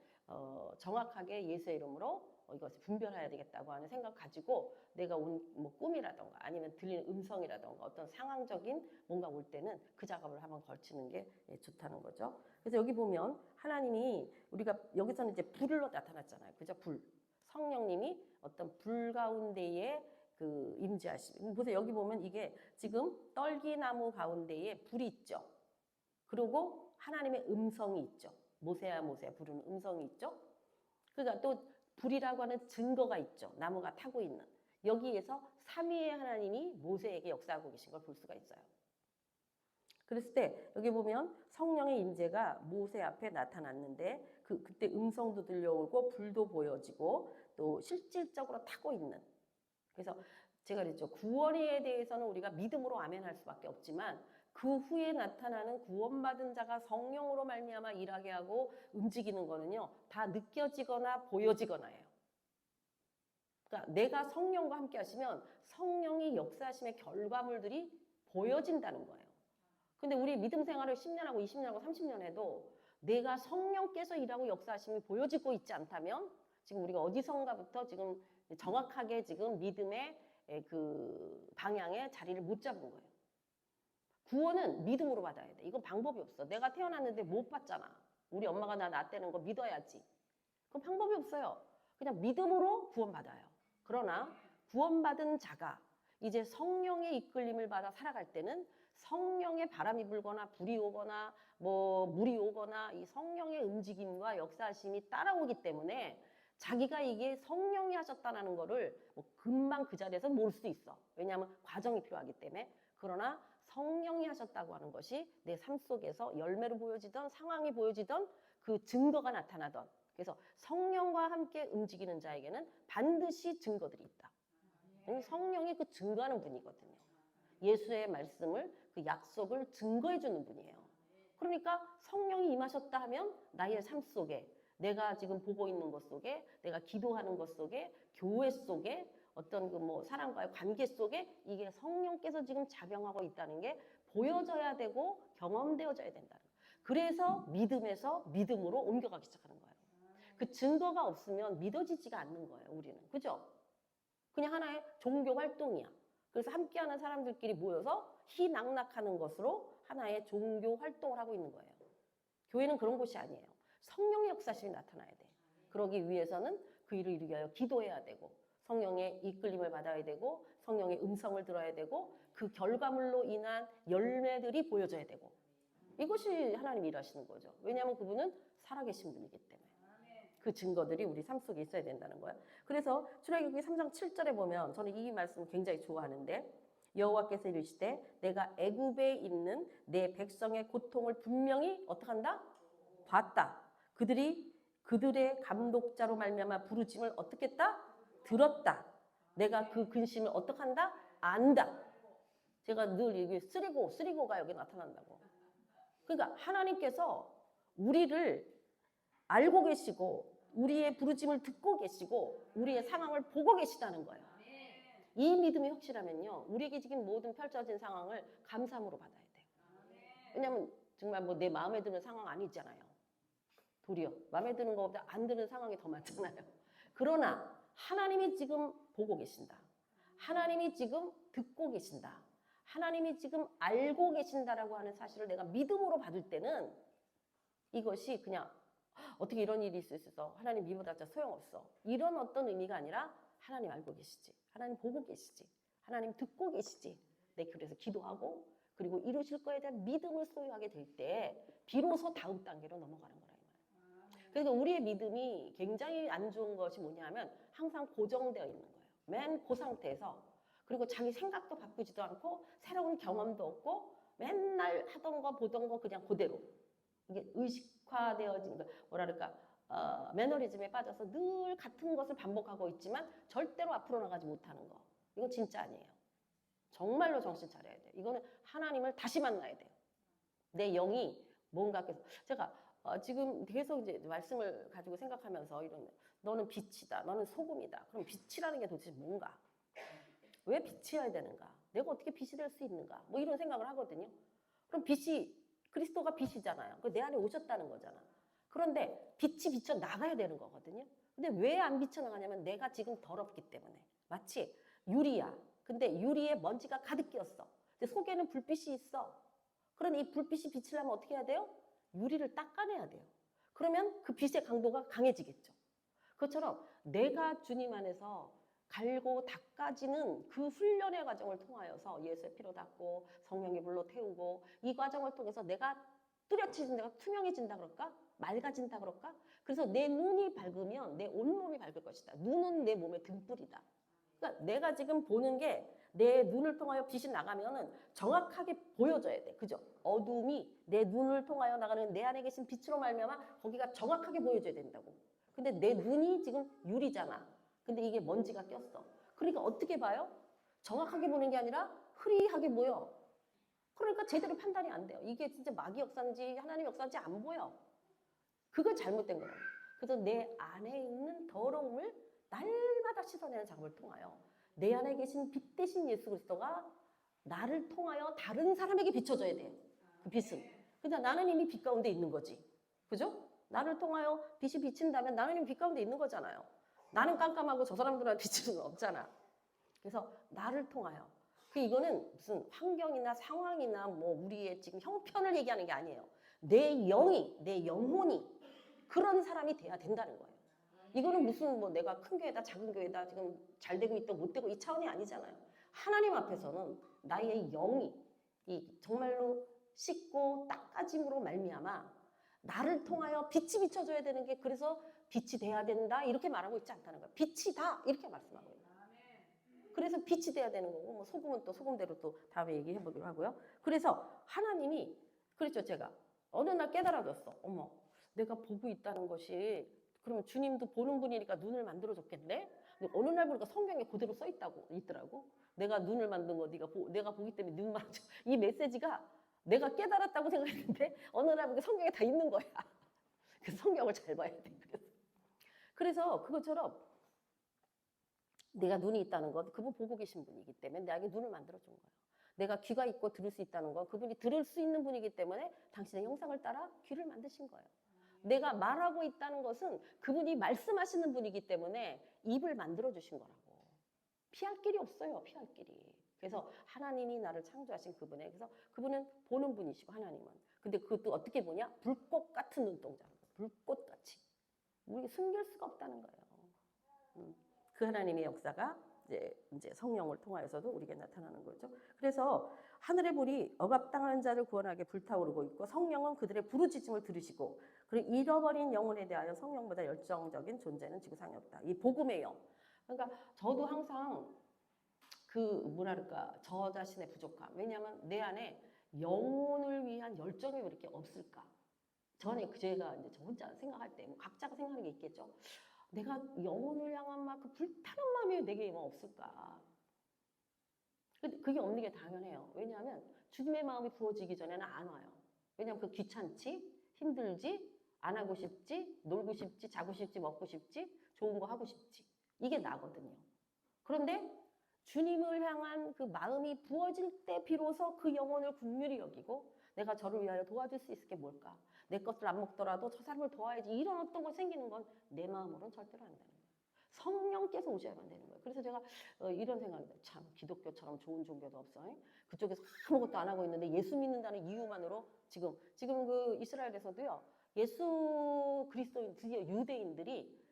정확하게 예수의 이름으로 이것을 분별해야 되겠다고 하는 생각 가지고 내가 온 뭐 꿈이라던가 아니면 들리는 음성이라던가 어떤 상황적인 뭔가 올 때는 그 작업을 한번 걸치는 게 좋다는 거죠. 그래서 여기 보면 하나님이 우리가 여기서는 이제 불로 나타났잖아요. 그죠? 불. 성령님이 어떤 불 가운데에 그 임재하시고 보세요. 여기 보면 이게 지금 떨기나무 가운데에 불이 있죠. 그리고 하나님의 음성이 있죠. 모세야 모세야 부르는 음성이 있죠. 그러니까 또 불이라고 하는 증거가 있죠. 나무가 타고 있는. 여기에서 삼위의 하나님이 모세에게 역사하고 계신 걸 볼 수가 있어요. 그랬을 때 여기 보면 성령의 임재가 모세 앞에 나타났는데 그때 음성도 들려오고 불도 보여지고 또 실질적으로 타고 있는. 그래서 제가 그랬죠. 구원에 대해서는 우리가 믿음으로 아멘할 수밖에 없지만 그 후에 나타나는 구원받은 자가 성령으로 말미암아 일하게 하고 움직이는 거는요. 다 느껴지거나 보여지거나예요. 그러니까 내가 성령과 함께 하시면 성령이 역사하심의 결과물들이 보여진다는 거예요. 근데 우리 믿음 생활을 10년하고 20년하고 30년 해도 내가 성령께서 일하고 역사하심이 보여지고 있지 않다면 지금 우리가 어디선가부터 지금 정확하게 지금 믿음의 그 방향에 자리를 못 잡은 거예요. 구원은 믿음으로 받아야 돼. 이건 방법이 없어. 내가 태어났는데 못 받잖아. 우리 엄마가 나 낳았다는 거 믿어야지. 그건 방법이 없어요. 그냥 믿음으로 구원받아요. 그러나 구원받은 자가 이제 성령의 이끌림을 받아 살아갈 때는 성령의 바람이 불거나 불이 오거나 뭐 물이 오거나 이 성령의 움직임과 역사하심이 따라오기 때문에 자기가 이게 성령이 하셨다는 거를 뭐 금방 그 자리에서 모를 수도 있어. 왜냐하면 과정이 필요하기 때문에. 그러나 성령이 하셨다고 하는 것이 내 삶 속에서 열매로 보여지던 상황이 보여지던 그 증거가 나타나던 그래서 성령과 함께 움직이는 자에게는 반드시 증거들이 있다. 성령이 그 증거하는 분이거든요. 예수의 말씀을 그 약속을 증거해 주는 분이에요. 그러니까 성령이 임하셨다 하면 나의 삶 속에 내가 지금 보고 있는 것 속에 내가 기도하는 것 속에 교회 속에 어떤 그 뭐 사람과의 관계 속에 이게 성령께서 지금 작용하고 있다는 게 보여져야 되고 경험되어져야 된다는 거예요. 그래서 믿음에서 믿음으로 옮겨가기 시작하는 거예요. 그 증거가 없으면 믿어지지가 않는 거예요. 우리는. 그죠? 그냥 하나의 종교 활동이야. 그래서 함께하는 사람들끼리 모여서 희낙낙하는 것으로 하나의 종교 활동을 하고 있는 거예요. 교회는 그런 곳이 아니에요. 성령의 역사심이 나타나야 돼. 그러기 위해서는 그 일을 이루기 위하여 기도해야 되고 성령의 이끌림을 받아야 되고 성령의 음성을 들어야 되고 그 결과물로 인한 열매들이 보여져야 되고 이것이 하나님이 일하시는 거죠. 왜냐하면 그분은 살아계신 분이기 때문에. 그 증거들이 우리 삶 속에 있어야 된다는 거예요. 그래서 출애굽기 3장 7절에 보면 저는 이 말씀을 굉장히 좋아하는데 여호와께서 이르시되 내가 애굽에 있는 내 백성의 고통을 분명히 어떻게 한다? 봤다. 그들의 감독자로 말미암아 부르짐을 어떻게 했다? 들었다. 내가 그 근심을 어떻게 한다? 안다. 제가 늘 이게 쓰리고가 여기 나타난다고. 그러니까 하나님께서 우리를 알고 계시고 우리의 부르짐을 듣고 계시고 우리의 상황을 보고 계시다는 거예요. 이 믿음이 확실하면요. 우리에게 지금 모든 펼쳐진 상황을 감사함으로 받아야 돼요. 왜냐하면 정말 뭐 내 마음에 드는 상황 아니잖아요. 도리어 마음에 드는 것보다 안 드는 상황이 더 많잖아요. 그러나 하나님이 지금 보고 계신다. 하나님이 지금 듣고 계신다. 하나님이 지금 알고 계신다라고 하는 사실을 내가 믿음으로 받을 때는 이것이 그냥 어떻게 이런 일이 있을 수 있어. 하나님 믿어봤자 소용없어. 이런 어떤 의미가 아니라 하나님 알고 계시지. 하나님 보고 계시지. 하나님 듣고 계시지. 내 그래서 기도하고 그리고 이루실 거에 대한 믿음을 소유하게 될 때 비로소 다음 단계로 넘어가는 거라. 그러니까 우리의 믿음이 굉장히 안 좋은 것이 뭐냐면 항상 고정되어 있는 거예요. 맨 그 상태에서 그리고 자기 생각도 바꾸지도 않고 새로운 경험도 없고 맨날 하던 거 보던 거 그냥 그대로 이게 의식화되어진 거 뭐라 그럴까 매너리즘에 빠져서 늘 같은 것을 반복하고 있지만 절대로 앞으로 나가지 못하는 거. 이건 진짜 아니에요. 정말로 정신 차려야 돼요. 이거는 하나님을 다시 만나야 돼요. 내 영이 뭔가 제가 지금 계속 이제 말씀을 가지고 생각하면서 이런 너는 빛이다, 너는 소금이다. 그럼 빛이라는 게 도대체 뭔가? 왜 빛이어야 되는가? 내가 어떻게 빛이 될 수 있는가? 뭐 이런 생각을 하거든요. 그럼 빛이 그리스도가 빛이잖아요. 내 안에 오셨다는 거잖아. 그런데 빛이 비쳐 나가야 되는 거거든요. 근데 왜 안 비쳐 나가냐면 내가 지금 더럽기 때문에. 마치 유리야. 근데 유리에 먼지가 가득 끼었어. 근데 속에는 불빛이 있어. 그럼 이 불빛이 비치려면 어떻게 해야 돼요? 유리를 닦아내야 돼요. 그러면 그 빛의 강도가 강해지겠죠. 그것처럼 내가 주님 안에서 갈고 닦아지는 그 훈련의 과정을 통하여서 예수의 피로 닦고 성령의 불로 태우고 이 과정을 통해서 내가 뚜렷해진 내가 투명해진다 그럴까? 맑아진다 그럴까? 그래서 내 눈이 밝으면 내 온몸이 밝을 것이다. 눈은 내 몸의 등불이다. 그러니까 내가 지금 보는 게 내 눈을 통하여 빛이 나가면은 정확하게 보여져야 돼. 그죠? 어둠이 내 눈을 통하여 나가는 내 안에 계신 빛으로 말미암아 거기가 정확하게 보여져야 된다고. 근데 내 눈이 지금 유리잖아. 근데 이게 먼지가 꼈어. 그러니까 어떻게 봐요? 정확하게 보는 게 아니라 흐리하게 보여. 그러니까 제대로 판단이 안 돼요. 이게 진짜 마귀 역사인지 하나님 역사인지 안 보여. 그거 잘못된 거라고. 그래서 내 안에 있는 더러움을 날마다 씻어내는 작업을 통하여 내 안에 계신 빛 대신 예수 그리스도가 나를 통하여 다른 사람에게 비춰져야 돼요. 그 빛은. 근데 나는 이미 빛 가운데 있는 거지. 그죠? 나를 통하여 빛이 비친다면 나는 이미 빛 가운데 있는 거잖아요. 나는 깜깜하고 저 사람들한테 비칠 수는 없잖아. 그래서 나를 통하여. 이거는 무슨 환경이나 상황이나 뭐 우리의 지금 형편을 얘기하는 게 아니에요. 내 영이, 내 영혼이 그런 사람이 돼야 된다는 거예요. 이거는 무슨 뭐 내가 큰 교회다 작은 교회다 지금 잘 되고 있다 못 되고 이 차원이 아니잖아요. 하나님 앞에서는 나의 영이 이 정말로 씻고 닦아짐으로 말미암아 나를 통하여 빛이 비춰줘야 되는 게 그래서 빛이 돼야 된다 이렇게 말하고 있지 않다는 거예요. 빛이다 이렇게 말씀하고 있어요. 그래서 빛이 돼야 되는 거고 뭐 소금은 또 소금대로 또 다음에 얘기해 보기로 하고요. 그래서 하나님이 그랬죠. 제가 어느 날 깨달아졌어. 어머 내가 보고 있다는 것이 그러면 주님도 보는 분이니까 눈을 만들어줬겠네? 근데 어느 날 보니까 성경에 그대로 써 있더라고. 내가 눈을 만든 거 내가 보기 때문에 눈 만져. 이 메시지가 내가 깨달았다고 생각했는데 어느 날 보니까 성경에 다 있는 거야. 그래서 성경을 잘 봐야 돼. 그래서 그것처럼 내가 눈이 있다는 것, 그분 보고 계신 분이기 때문에 나에게 눈을 만들어준 거예요. 내가 귀가 있고 들을 수 있다는 건 그분이 들을 수 있는 분이기 때문에 당신의 형상을 따라 귀를 만드신 거예요. 내가 말하고 있다는 것은 그분이 말씀하시는 분이기 때문에 입을 만들어주신 거라고. 피할 길이 없어요. 피할 길이. 그래서 하나님이 나를 창조하신 그분에, 그래서 그분은 보는 분이시고 하나님은. 근데 그것도 어떻게 보냐? 불꽃 같은 눈동자. 불꽃같이. 우리 숨길 수가 없다는 거예요. 그 하나님의 역사가 이제 성령을 통하여서도 우리에게 나타나는 거죠. 그래서 하늘의 불이 억압당하는 자를 구원하게 불타오르고 있고 성령은 그들의 부르짖음을 들으시고 그리고 잃어버린 영혼에 대하여 성령보다 열정적인 존재는 지구상에 없다. 이 복음의 영. 그러니까 저도 항상 그 뭐랄까 저 자신의 부족함. 왜냐하면 내 안에 영혼을 위한 열정이 왜 이렇게 없을까? 전에 제가 이제 저 혼자 생각할 때, 뭐 각자가 생각하는 게 있겠죠. 내가 영혼을 향한 막 그 불타는 마음이 내게 뭐 없을까? 근데 그게 없는 게 당연해요. 왜냐하면 주님의 마음이 부어지기 전에는 안 와요. 왜냐하면 그 귀찮지, 힘들지, 안 하고 싶지, 놀고 싶지, 자고 싶지, 먹고 싶지, 좋은 거 하고 싶지. 이게 나거든요. 그런데 주님을 향한 그 마음이 부어질 때 비로소 그 영혼을 긍휼히 여기고 내가 저를 위하여 도와줄 수 있을 게 뭘까? 내 것을 안 먹더라도 저 사람을 도와야지. 이런 어떤 걸 생기는 건 내 마음으로는 절대로 안 되는 거예요. 성령께서 오셔야만 되는 거예요. 그래서 제가 이런 생각입니다. 참 기독교처럼 좋은 종교도 없어. 그쪽에서 아무것도 안 하고 있는데 예수 믿는다는 이유만으로 지금 그 이스라엘에서도요. 예수 그리스도인 드디어 유대인들이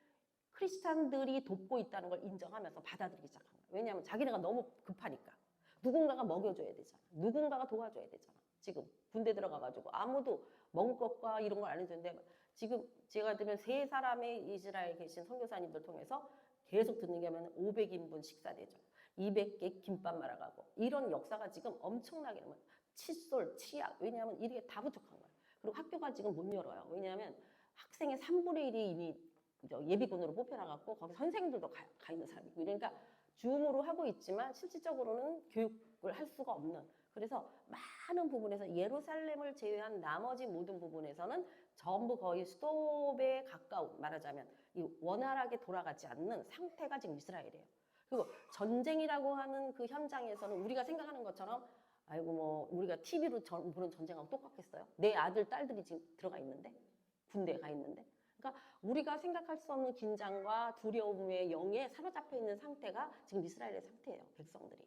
크리스찬들이 돕고 있다는 걸 인정하면서 받아들이기 시작한 거예요. 왜냐하면 자기네가 너무 급하니까. 누군가가 먹여줘야 되잖아. 누군가가 도와줘야 되잖아. 지금 군대 들어가가지고 아무도 먹을 것과 이런 걸 안 해주는데 지금 제가 들으면 3사람의 이스라엘 계신 선교사님들 통해서 계속 듣는 게 하면 500인분 식사대죠. 200개 김밥 말아가고 이런 역사가 지금 엄청나게 칫솔, 치약. 왜냐하면 이게 다 부족한 거예요. 그리고 학교가 지금 못 열어요. 왜냐하면 학생의 3분의 1이 이미 예비군으로 뽑혀나갔고 거기 선생들도 가 있는 사람이고 그러니까 줌으로 하고 있지만 실질적으로는 교육을 할 수가 없는 그래서 많은 부분에서 예루살렘을 제외한 나머지 모든 부분에서는 전부 거의 스톱에 가까운 말하자면 이 원활하게 돌아가지 않는 상태가 지금 이스라엘이에요. 그리고 전쟁이라고 하는 그 현장에서는 우리가 생각하는 것처럼 아이고 뭐 우리가 TV로 보는 전쟁하고 똑같겠어요? 내 아들 딸들이 지금 들어가 있는데 군대에 가 있는데 그러니까 우리가 생각할 수 없는 긴장과 두려움의 영에 사로잡혀 있는 상태가 지금 이스라엘의 상태예요. 백성들이.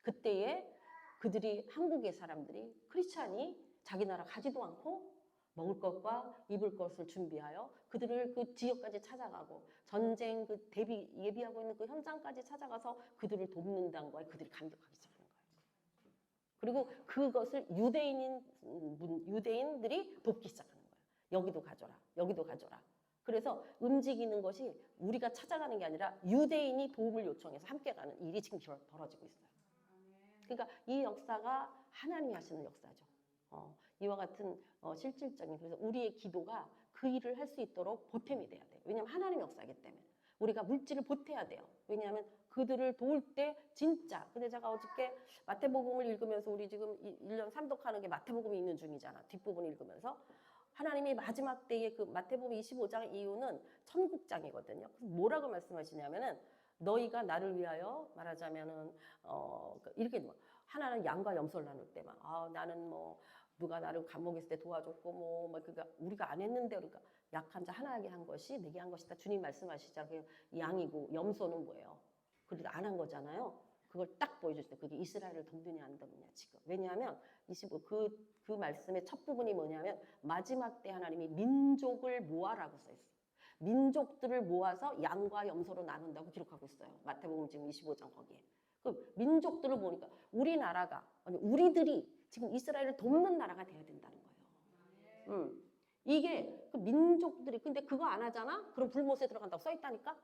그때에 그들이 한국의 사람들이 크리스찬이 자기 나라 가지도 않고 먹을 것과 입을 것을 준비하여 그들을 그 지역까지 찾아가고 전쟁 그 예비하고 있는 그 현장까지 찾아가서 그들을 돕는다는 거에 그들이 감격하기 시작하는 거예요. 그리고 그것을 유대인들이 돕기 시작하는 거예요. 여기도 가져라. 여기도 가져라. 그래서 움직이는 것이 우리가 찾아가는 게 아니라 유대인이 도움을 요청해서 함께 가는 일이 지금 벌어지고 있어요. 그러니까 이 역사가 하나님이 하시는 역사죠. 이와 같은 실질적인 그래서 우리의 기도가 그 일을 할 수 있도록 보탬이 돼야 돼요. 왜냐하면 하나님의 역사이기 때문에 우리가 물질을 보태야 돼요. 왜냐하면 그들을 도울 때 진짜 근데 제가 어저께 마태복음을 읽으면서 우리 지금 1년 삼독하는 게 마태복음이 있는 중이잖아. 뒷부분 읽으면서 하나님이 마지막 때에 그 마태복음 25장 이후는 천국장이거든요. 그래서 뭐라고 말씀하시냐면은 너희가 나를 위하여 말하자면은 이렇게 하나는 양과 염소를 나눌 때만 나는 뭐 누가 나를 감옥에 있을 때 도와줬고 뭐 그러니까 우리가 안 했는데 그러니까 약한 자 하나에게 한 것이 내게 한 것이다. 주님 말씀하시잖아요. 양이고 염소는 뭐예요? 그래도 안 한 거잖아요. 그걸 딱 보여줬을 때 그게 이스라엘을 돕느냐 안 돕느냐 지금. 왜냐하면 25 그 말씀의 첫 부분이 뭐냐면 마지막 때 하나님이 민족을 모아라고 써 있어요. 민족들을 모아서 양과 염소로 나눈다고 기록하고 있어요. 마태복음 지금 25장 거기에. 그 민족들을 보니까 우리나라가 아니 우리들이 지금 이스라엘을 돕는 나라가 돼야 된다는 거예요. 이게 그 민족들이 근데 그거 안 하잖아? 그럼 불못에 들어간다고 써 있다니까?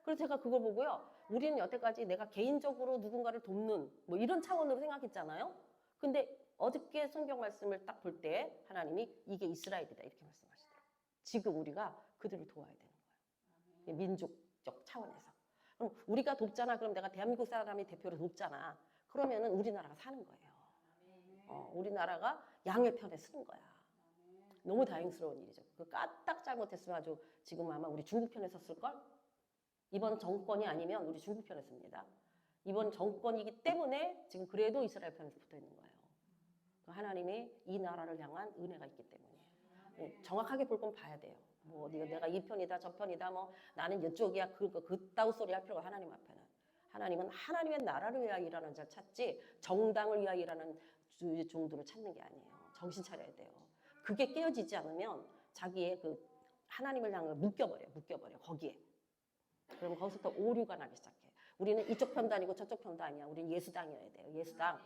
그래서 제가 그걸 보고요. 우리는 여태까지 내가 개인적으로 누군가를 돕는 뭐 이런 차원으로 생각했잖아요. 근데 어저께 성경 말씀을 딱 볼 때 하나님이 이게 이스라엘이다 이렇게 말씀하시더라고요. 지금 우리가 그들을 도와야 되는 거예요. 민족적 차원에서. 그럼 우리가 돕잖아. 그럼 내가 대한민국 사람이 대표로 돕잖아. 그러면은 우리나라가 사는 거예요. 우리나라가 양의 편에 서는 거야. 너무 다행스러운 일이죠. 그 까딱 잘못했으면 아주 지금 아마 우리 중국 편에 섰을걸? 이번 정권이 아니면 우리 중국 편에 섭니다. 이번 정권이기 때문에 지금 그래도 이스라엘 편에 붙어 있는 거예요. 하나님이 이 나라를 향한 은혜가 있기 때문에 정확하게 볼 건 봐야 돼요. 뭐 내가 이 편이다 저 편이다 뭐 나는 이쪽이야 그따구 소리 할 필요가 하나님 앞에는 하나님은 하나님의 나라를 위하여 일하는 자를 찾지 정당을 위하여 일하는 종들을 찾는 게 아니에요. 정신 차려야 돼요. 그게 깨어지지 않으면 자기의 그 하나님을 향해 묶여버려 거기에. 그럼 거기서부터 오류가 나기 시작해. 우리는 이쪽 편도 아니고 저쪽 편도 아니야. 우리는 예수당이어야 돼요. 예수당.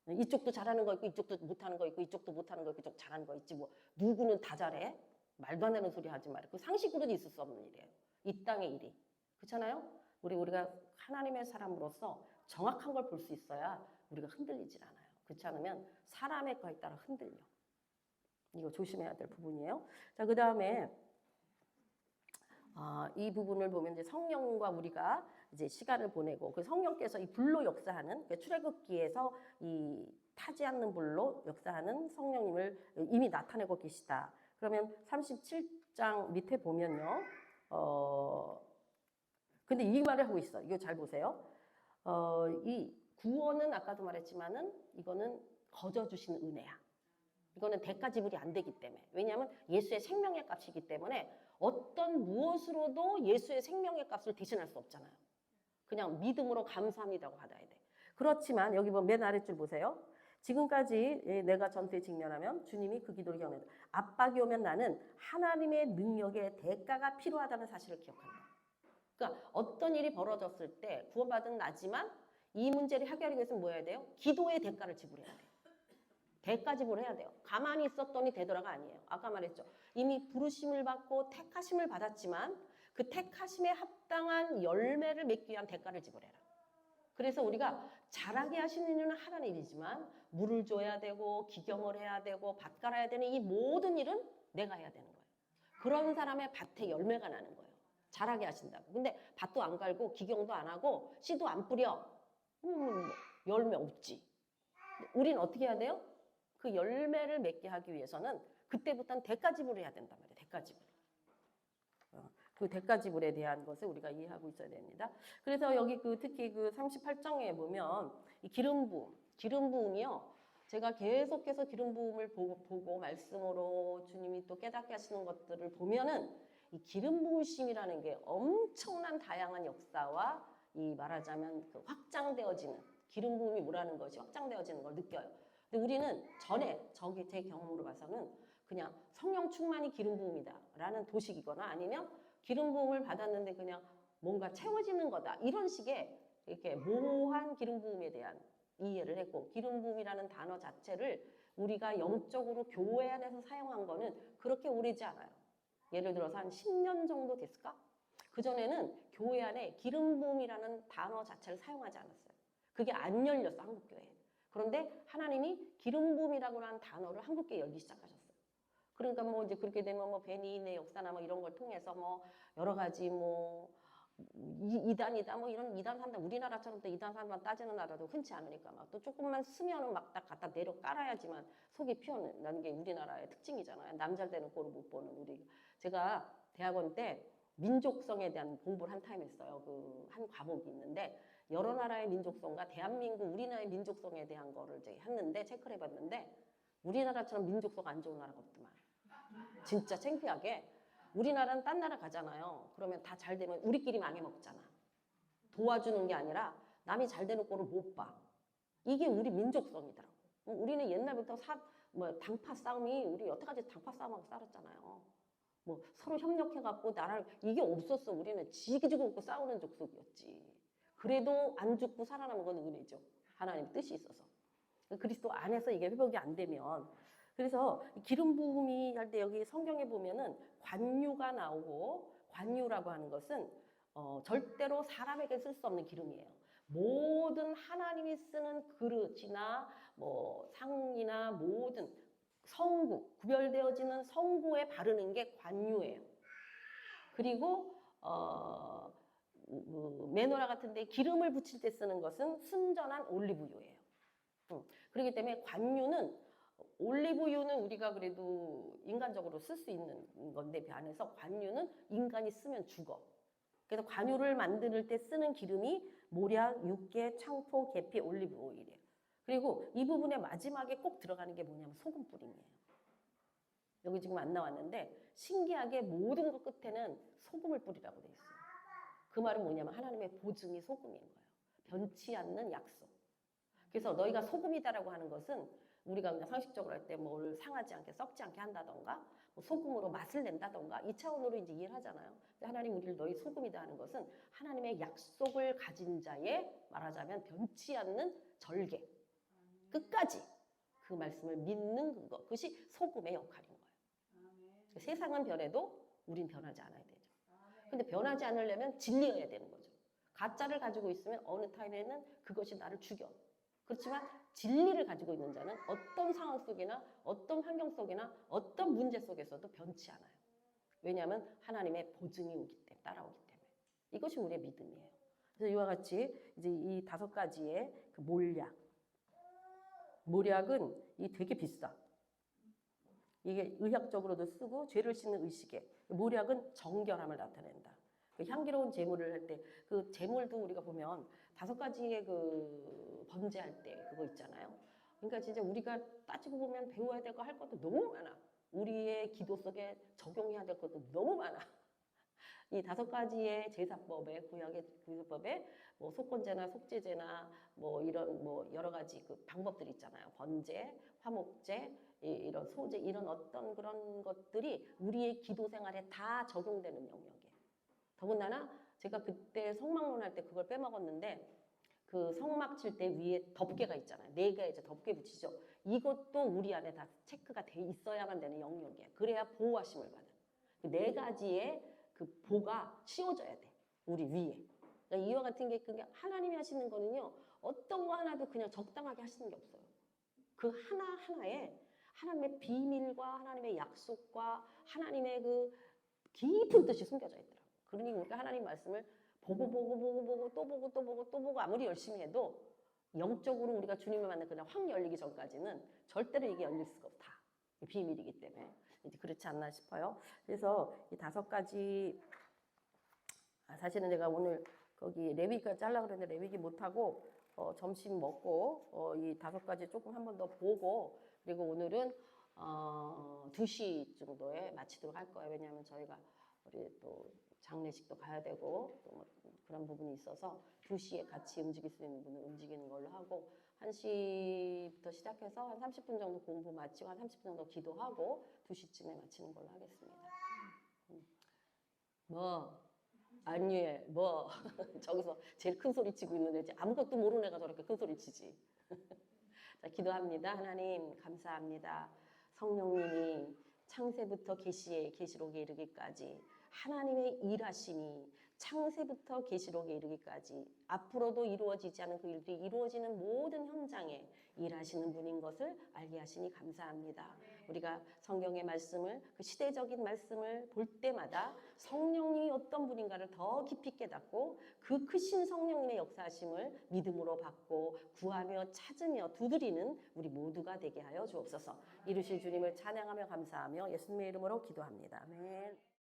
이쪽도 잘하는 거 있고 이쪽도 못하는 거 있고 이쪽도 못하는 거 있고 이쪽 잘하는 거 있지 뭐 누구는 다 잘해? 말도 안 되는 소리 하지 말고 그 상식으로도 있을 수 없는 일이에요. 이 땅의 일이. 그렇잖아요? 우리가 하나님의 사람으로서 정확한 걸 볼 수 있어야 우리가 흔들리질 않아요. 그렇지 않으면 사람의 거에 따라 흔들려. 이거 조심해야 될 부분이에요. 자, 그 다음에 이 부분을 보면 이제 성령과 우리가 이제 시간을 보내고 그 성령께서 이 불로 역사하는 그 출애굽기에서 이 타지 않는 불로 역사하는 성령님을 이미 나타내고 계시다. 그러면 37장 밑에 보면요. 근데 이 말을 하고 있어. 이거 잘 보세요. 이 구원은 아까도 말했지만은 이거는 거저 주시는 은혜야. 이거는 대가 지불이 안 되기 때문에. 왜냐하면 예수의 생명의 값이기 때문에 어떤 무엇으로도 예수의 생명의 값을 대신할 수 없잖아요. 그냥 믿음으로 감사합니다고 받아야 돼. 그렇지만 여기 보면 맨 아랫줄 보세요. 지금까지 내가 전투에 직면하면 주님이 그 기도를 경외한다. 압박이 오면 나는 하나님의 능력의 대가가 필요하다는 사실을 기억한다. 그러니까 어떤 일이 벌어졌을 때 구원받은 나지만 이 문제를 해결하기 위해서는 뭐 해야 돼요? 기도의 대가를 지불해야 돼요. 대가 지불해야 돼요. 가만히 있었더니 되더라가 아니에요. 아까 말했죠. 이미 부르심을 받고 택하심을 받았지만 그 택하심에 합당한 열매를 맺기 위한 대가를 지불해라. 그래서 우리가 자라게 하시는 이유는 하나님이지만 물을 줘야 되고 기경을 해야 되고 밭 갈아야 되는 이 모든 일은 내가 해야 되는 거예요. 그런 사람의 밭에 열매가 나는 거예요. 자라게 하신다고. 근데 밭도 안 갈고 기경도 안 하고 씨도 안 뿌려. 열매 없지. 우린 어떻게 해야 돼요? 그 열매를 맺게 하기 위해서는 그때부터는 대가 지불을 해야 된단 말이에요. 대가 지불. 그 대가 지불에 대한 것을 우리가 이해하고 있어야 됩니다. 그래서 여기 특히 38장에 보면 이 기름 부음이요. 제가 계속해서 기름 부음을 보고 말씀으로 주님이 또 깨닫게 하시는 것들을 보면은 이 기름 부으심이라는 게 엄청난 다양한 역사와 이 말하자면 그 확장되어지는 기름 부음이 뭐라는 것이 확장되어지는 걸 느껴요. 근데 우리는 저기 제 경험으로 봐서는 그냥 성령 충만이 기름 부음이다라는 도식이거나 아니면 기름 부음을 받았는데 그냥 뭔가 채워지는 거다 이런 식의 이렇게 모호한 기름 부음에 대한 이해를 했고 기름 부음이라는 단어 자체를 우리가 영적으로 교회 안에서 사용한 거는 그렇게 오래지 않아요. 예를 들어서 한 10년 정도 됐을까? 그전에는 교회 안에 기름 부음이라는 단어 자체를 사용하지 않았어요. 그게 안 열렸어, 한국교회에. 그런데 하나님이 기름 부음이라고 하는 단어를 한국교회에 열기 시작하셨어요. 그러니까 뭐 이제 그렇게 되면 뭐 베니인의 역사나 뭐 이런 걸 통해서 뭐 여러 가지 뭐 이단이다 뭐 이런 이단 산다 우리나라처럼 또 이단 산만 따지는 나라도 흔치 않으니까 막 또 조금만 쓰면은 막 딱 갖다 내려 깔아야지만 속이 피어나는 게 우리나라의 특징이잖아요. 남잘 되는 꼴을 못 보는 우리. 제가 대학원 때 민족성에 대한 공부를 한 타임 했어요. 한 과목이 있는데 여러 나라의 민족성과 대한민국 우리나라의 민족성에 대한 거를 이제 했는데 체크를 해봤는데 우리나라처럼 민족성 안 좋은 나라가 없더만. 진짜 창피하게 우리나라는 딴 나라 가잖아요. 그러면 다 잘 되면 우리끼리 망해먹잖아. 도와주는 게 아니라 남이 잘 되는 꼴을 못 봐. 이게 우리 민족성이더라고. 우리는 옛날부터 당파 싸움이 우리 여태까지 당파 싸움하고 살았잖아요. 뭐 서로 협력해갖고 나라를 이게 없었어. 우리는 지기지고 먹고 싸우는 족속이었지. 그래도 안 죽고 살아남은 건 은혜죠. 하나님 뜻이 있어서. 그리스도 안에서 이게 회복이 안 되면 그래서 기름 부음이 할 때 여기 성경에 보면은 관유가 나오고 관유라고 하는 것은 절대로 사람에게 쓸 수 없는 기름이에요. 모든 하나님이 쓰는 그릇이나 뭐 상이나 모든 성구 구별되어지는 성구에 바르는 게 관유예요. 그리고 메노라 같은 데 기름을 붙일 때 쓰는 것은 순전한 올리브유예요. 그렇기 때문에 관유는 올리브유는 우리가 그래도 인간적으로 쓸 수 있는 건데 반해서 관유는 인간이 쓰면 죽어. 그래서 관유를 만들 때 쓰는 기름이 모략, 육개, 창포, 계피, 올리브 오일이에요. 그리고 이 부분에 마지막에 꼭 들어가는 게 뭐냐면 소금 뿌림이에요. 여기 지금 안 나왔는데 신기하게 모든 것 끝에는 소금을 뿌리라고 돼 있어요. 그 말은 뭐냐면 하나님의 보증이 소금인 거예요. 변치 않는 약속. 그래서 너희가 소금이다라고 하는 것은 우리가 그냥 상식적으로 할 때 뭘 상하지 않게 썩지 않게 한다던가 뭐 소금으로 맛을 낸다던가 이 차원으로 이제 이해를 하잖아요. 근데 하나님 우리를 너희 소금이다 하는 것은 하나님의 약속을 가진 자의 말하자면 변치 않는 절개. 끝까지 그 말씀을 믿는 그것이 소금의 역할인 거예요. 세상은 변해도 우린 변하지 않아야 되죠. 근데 변하지 않으려면 진리여야 되는 거죠. 가짜를 가지고 있으면 어느 타임에는 그것이 나를 죽여. 그렇지만 진리를 가지고 있는 자는 어떤 상황 속이나 어떤 환경 속이나 어떤 문제 속에서도 변치 않아요. 왜냐하면 하나님의 보증이 오기 때문에 따라오기 때문에 이것이 우리의 믿음이에요. 그래서 이와 같이 이제 이 5가지의 그 모략은 이 되게 비싸. 이게 의학적으로도 쓰고 죄를 씻는 의식에 모략은 정결함을 나타낸다. 그 향기로운 제물을 할 때 그 제물도 우리가 보면 5가지의 그 번제할 때 그거 있잖아요. 그러니까 진짜 우리가 따지고 보면 배워야 될 거 할 것도 너무 많아. 우리의 기도 속에 적용해야 될 것도 너무 많아. 이 5가지의 제사법에 구약의 구제법에 뭐 속건제나 속죄제나 뭐 이런 뭐 여러 가지 그 방법들이 있잖아요. 번제, 화목제, 이런 소제 이런 어떤 그런 것들이 우리의 기도 생활에 다 적용되는 영역이에요. 더군다나 제가 그때 성막론 할 때 그걸 빼먹었는데 그 성막 칠 때 위에 덮개가 있잖아요. 4개 이제 덮개 붙이죠. 이것도 우리 안에 다 체크가 돼 있어야만 되는 영역이에요. 그래야 보호하심을 받아요. 그 4가지의 그 보가 씌워져야 돼. 우리 위에. 그러니까 이와 같은 게 그게 하나님이 하시는 거는요. 어떤 거 하나도 그냥 적당하게 하시는 게 없어요. 그 하나하나에 하나님의 비밀과 하나님의 약속과 하나님의 그 깊은 뜻이 숨겨져 있더라고요. 그러니 우리가 하나님 말씀을 보고 또 보고 또 보고 또 보고 아무리 열심히 해도 영적으로 우리가 주님을 만나 그냥 확 열리기 전까지는 절대로 이게 열릴 수가 없다. 비밀이기 때문에 이제 그렇지 않나 싶어요. 그래서 이 5가지 사실은 제가 오늘 거기 레위기까지 하려고 그랬는데 레위기 못하고 점심 먹고 이 5가지 조금 한 번 더 보고 그리고 오늘은 2시 정도에 마치도록 할 거예요. 왜냐하면 저희가 우리 또 장례식도 가야 되고 또 뭐 그런 부분이 있어서 2시에 같이 움직일 수 있는 분은 움직이는 걸로 하고 1시부터 시작해서 한 30분 정도 공부 마치고 한 30분 정도 기도하고 2시쯤에 마치는 걸로 하겠습니다. 뭐 아니 뭐 저기서 제일 큰 소리 치고 있는데 아무것도 모르는 애가 저렇게 큰 소리 치지. 자, 기도합니다. 하나님 감사합니다. 성령님이 창세부터 계시록에 이르기까지 하나님의 일하심이 창세부터 계시록에 이르기까지 앞으로도 이루어지지 않은 그 일들이 이루어지는 모든 현장에 일하시는 분인 것을 알게 하시니 감사합니다. 우리가 성경의 말씀을 그 시대적인 말씀을 볼 때마다 성령님이 어떤 분인가를 더 깊이 깨닫고 그 크신 성령님의 역사하심을 믿음으로 받고 구하며 찾으며 두드리는 우리 모두가 되게 하여 주옵소서. 이루실 주님을 찬양하며 감사하며 예수님의 이름으로 기도합니다. 아멘.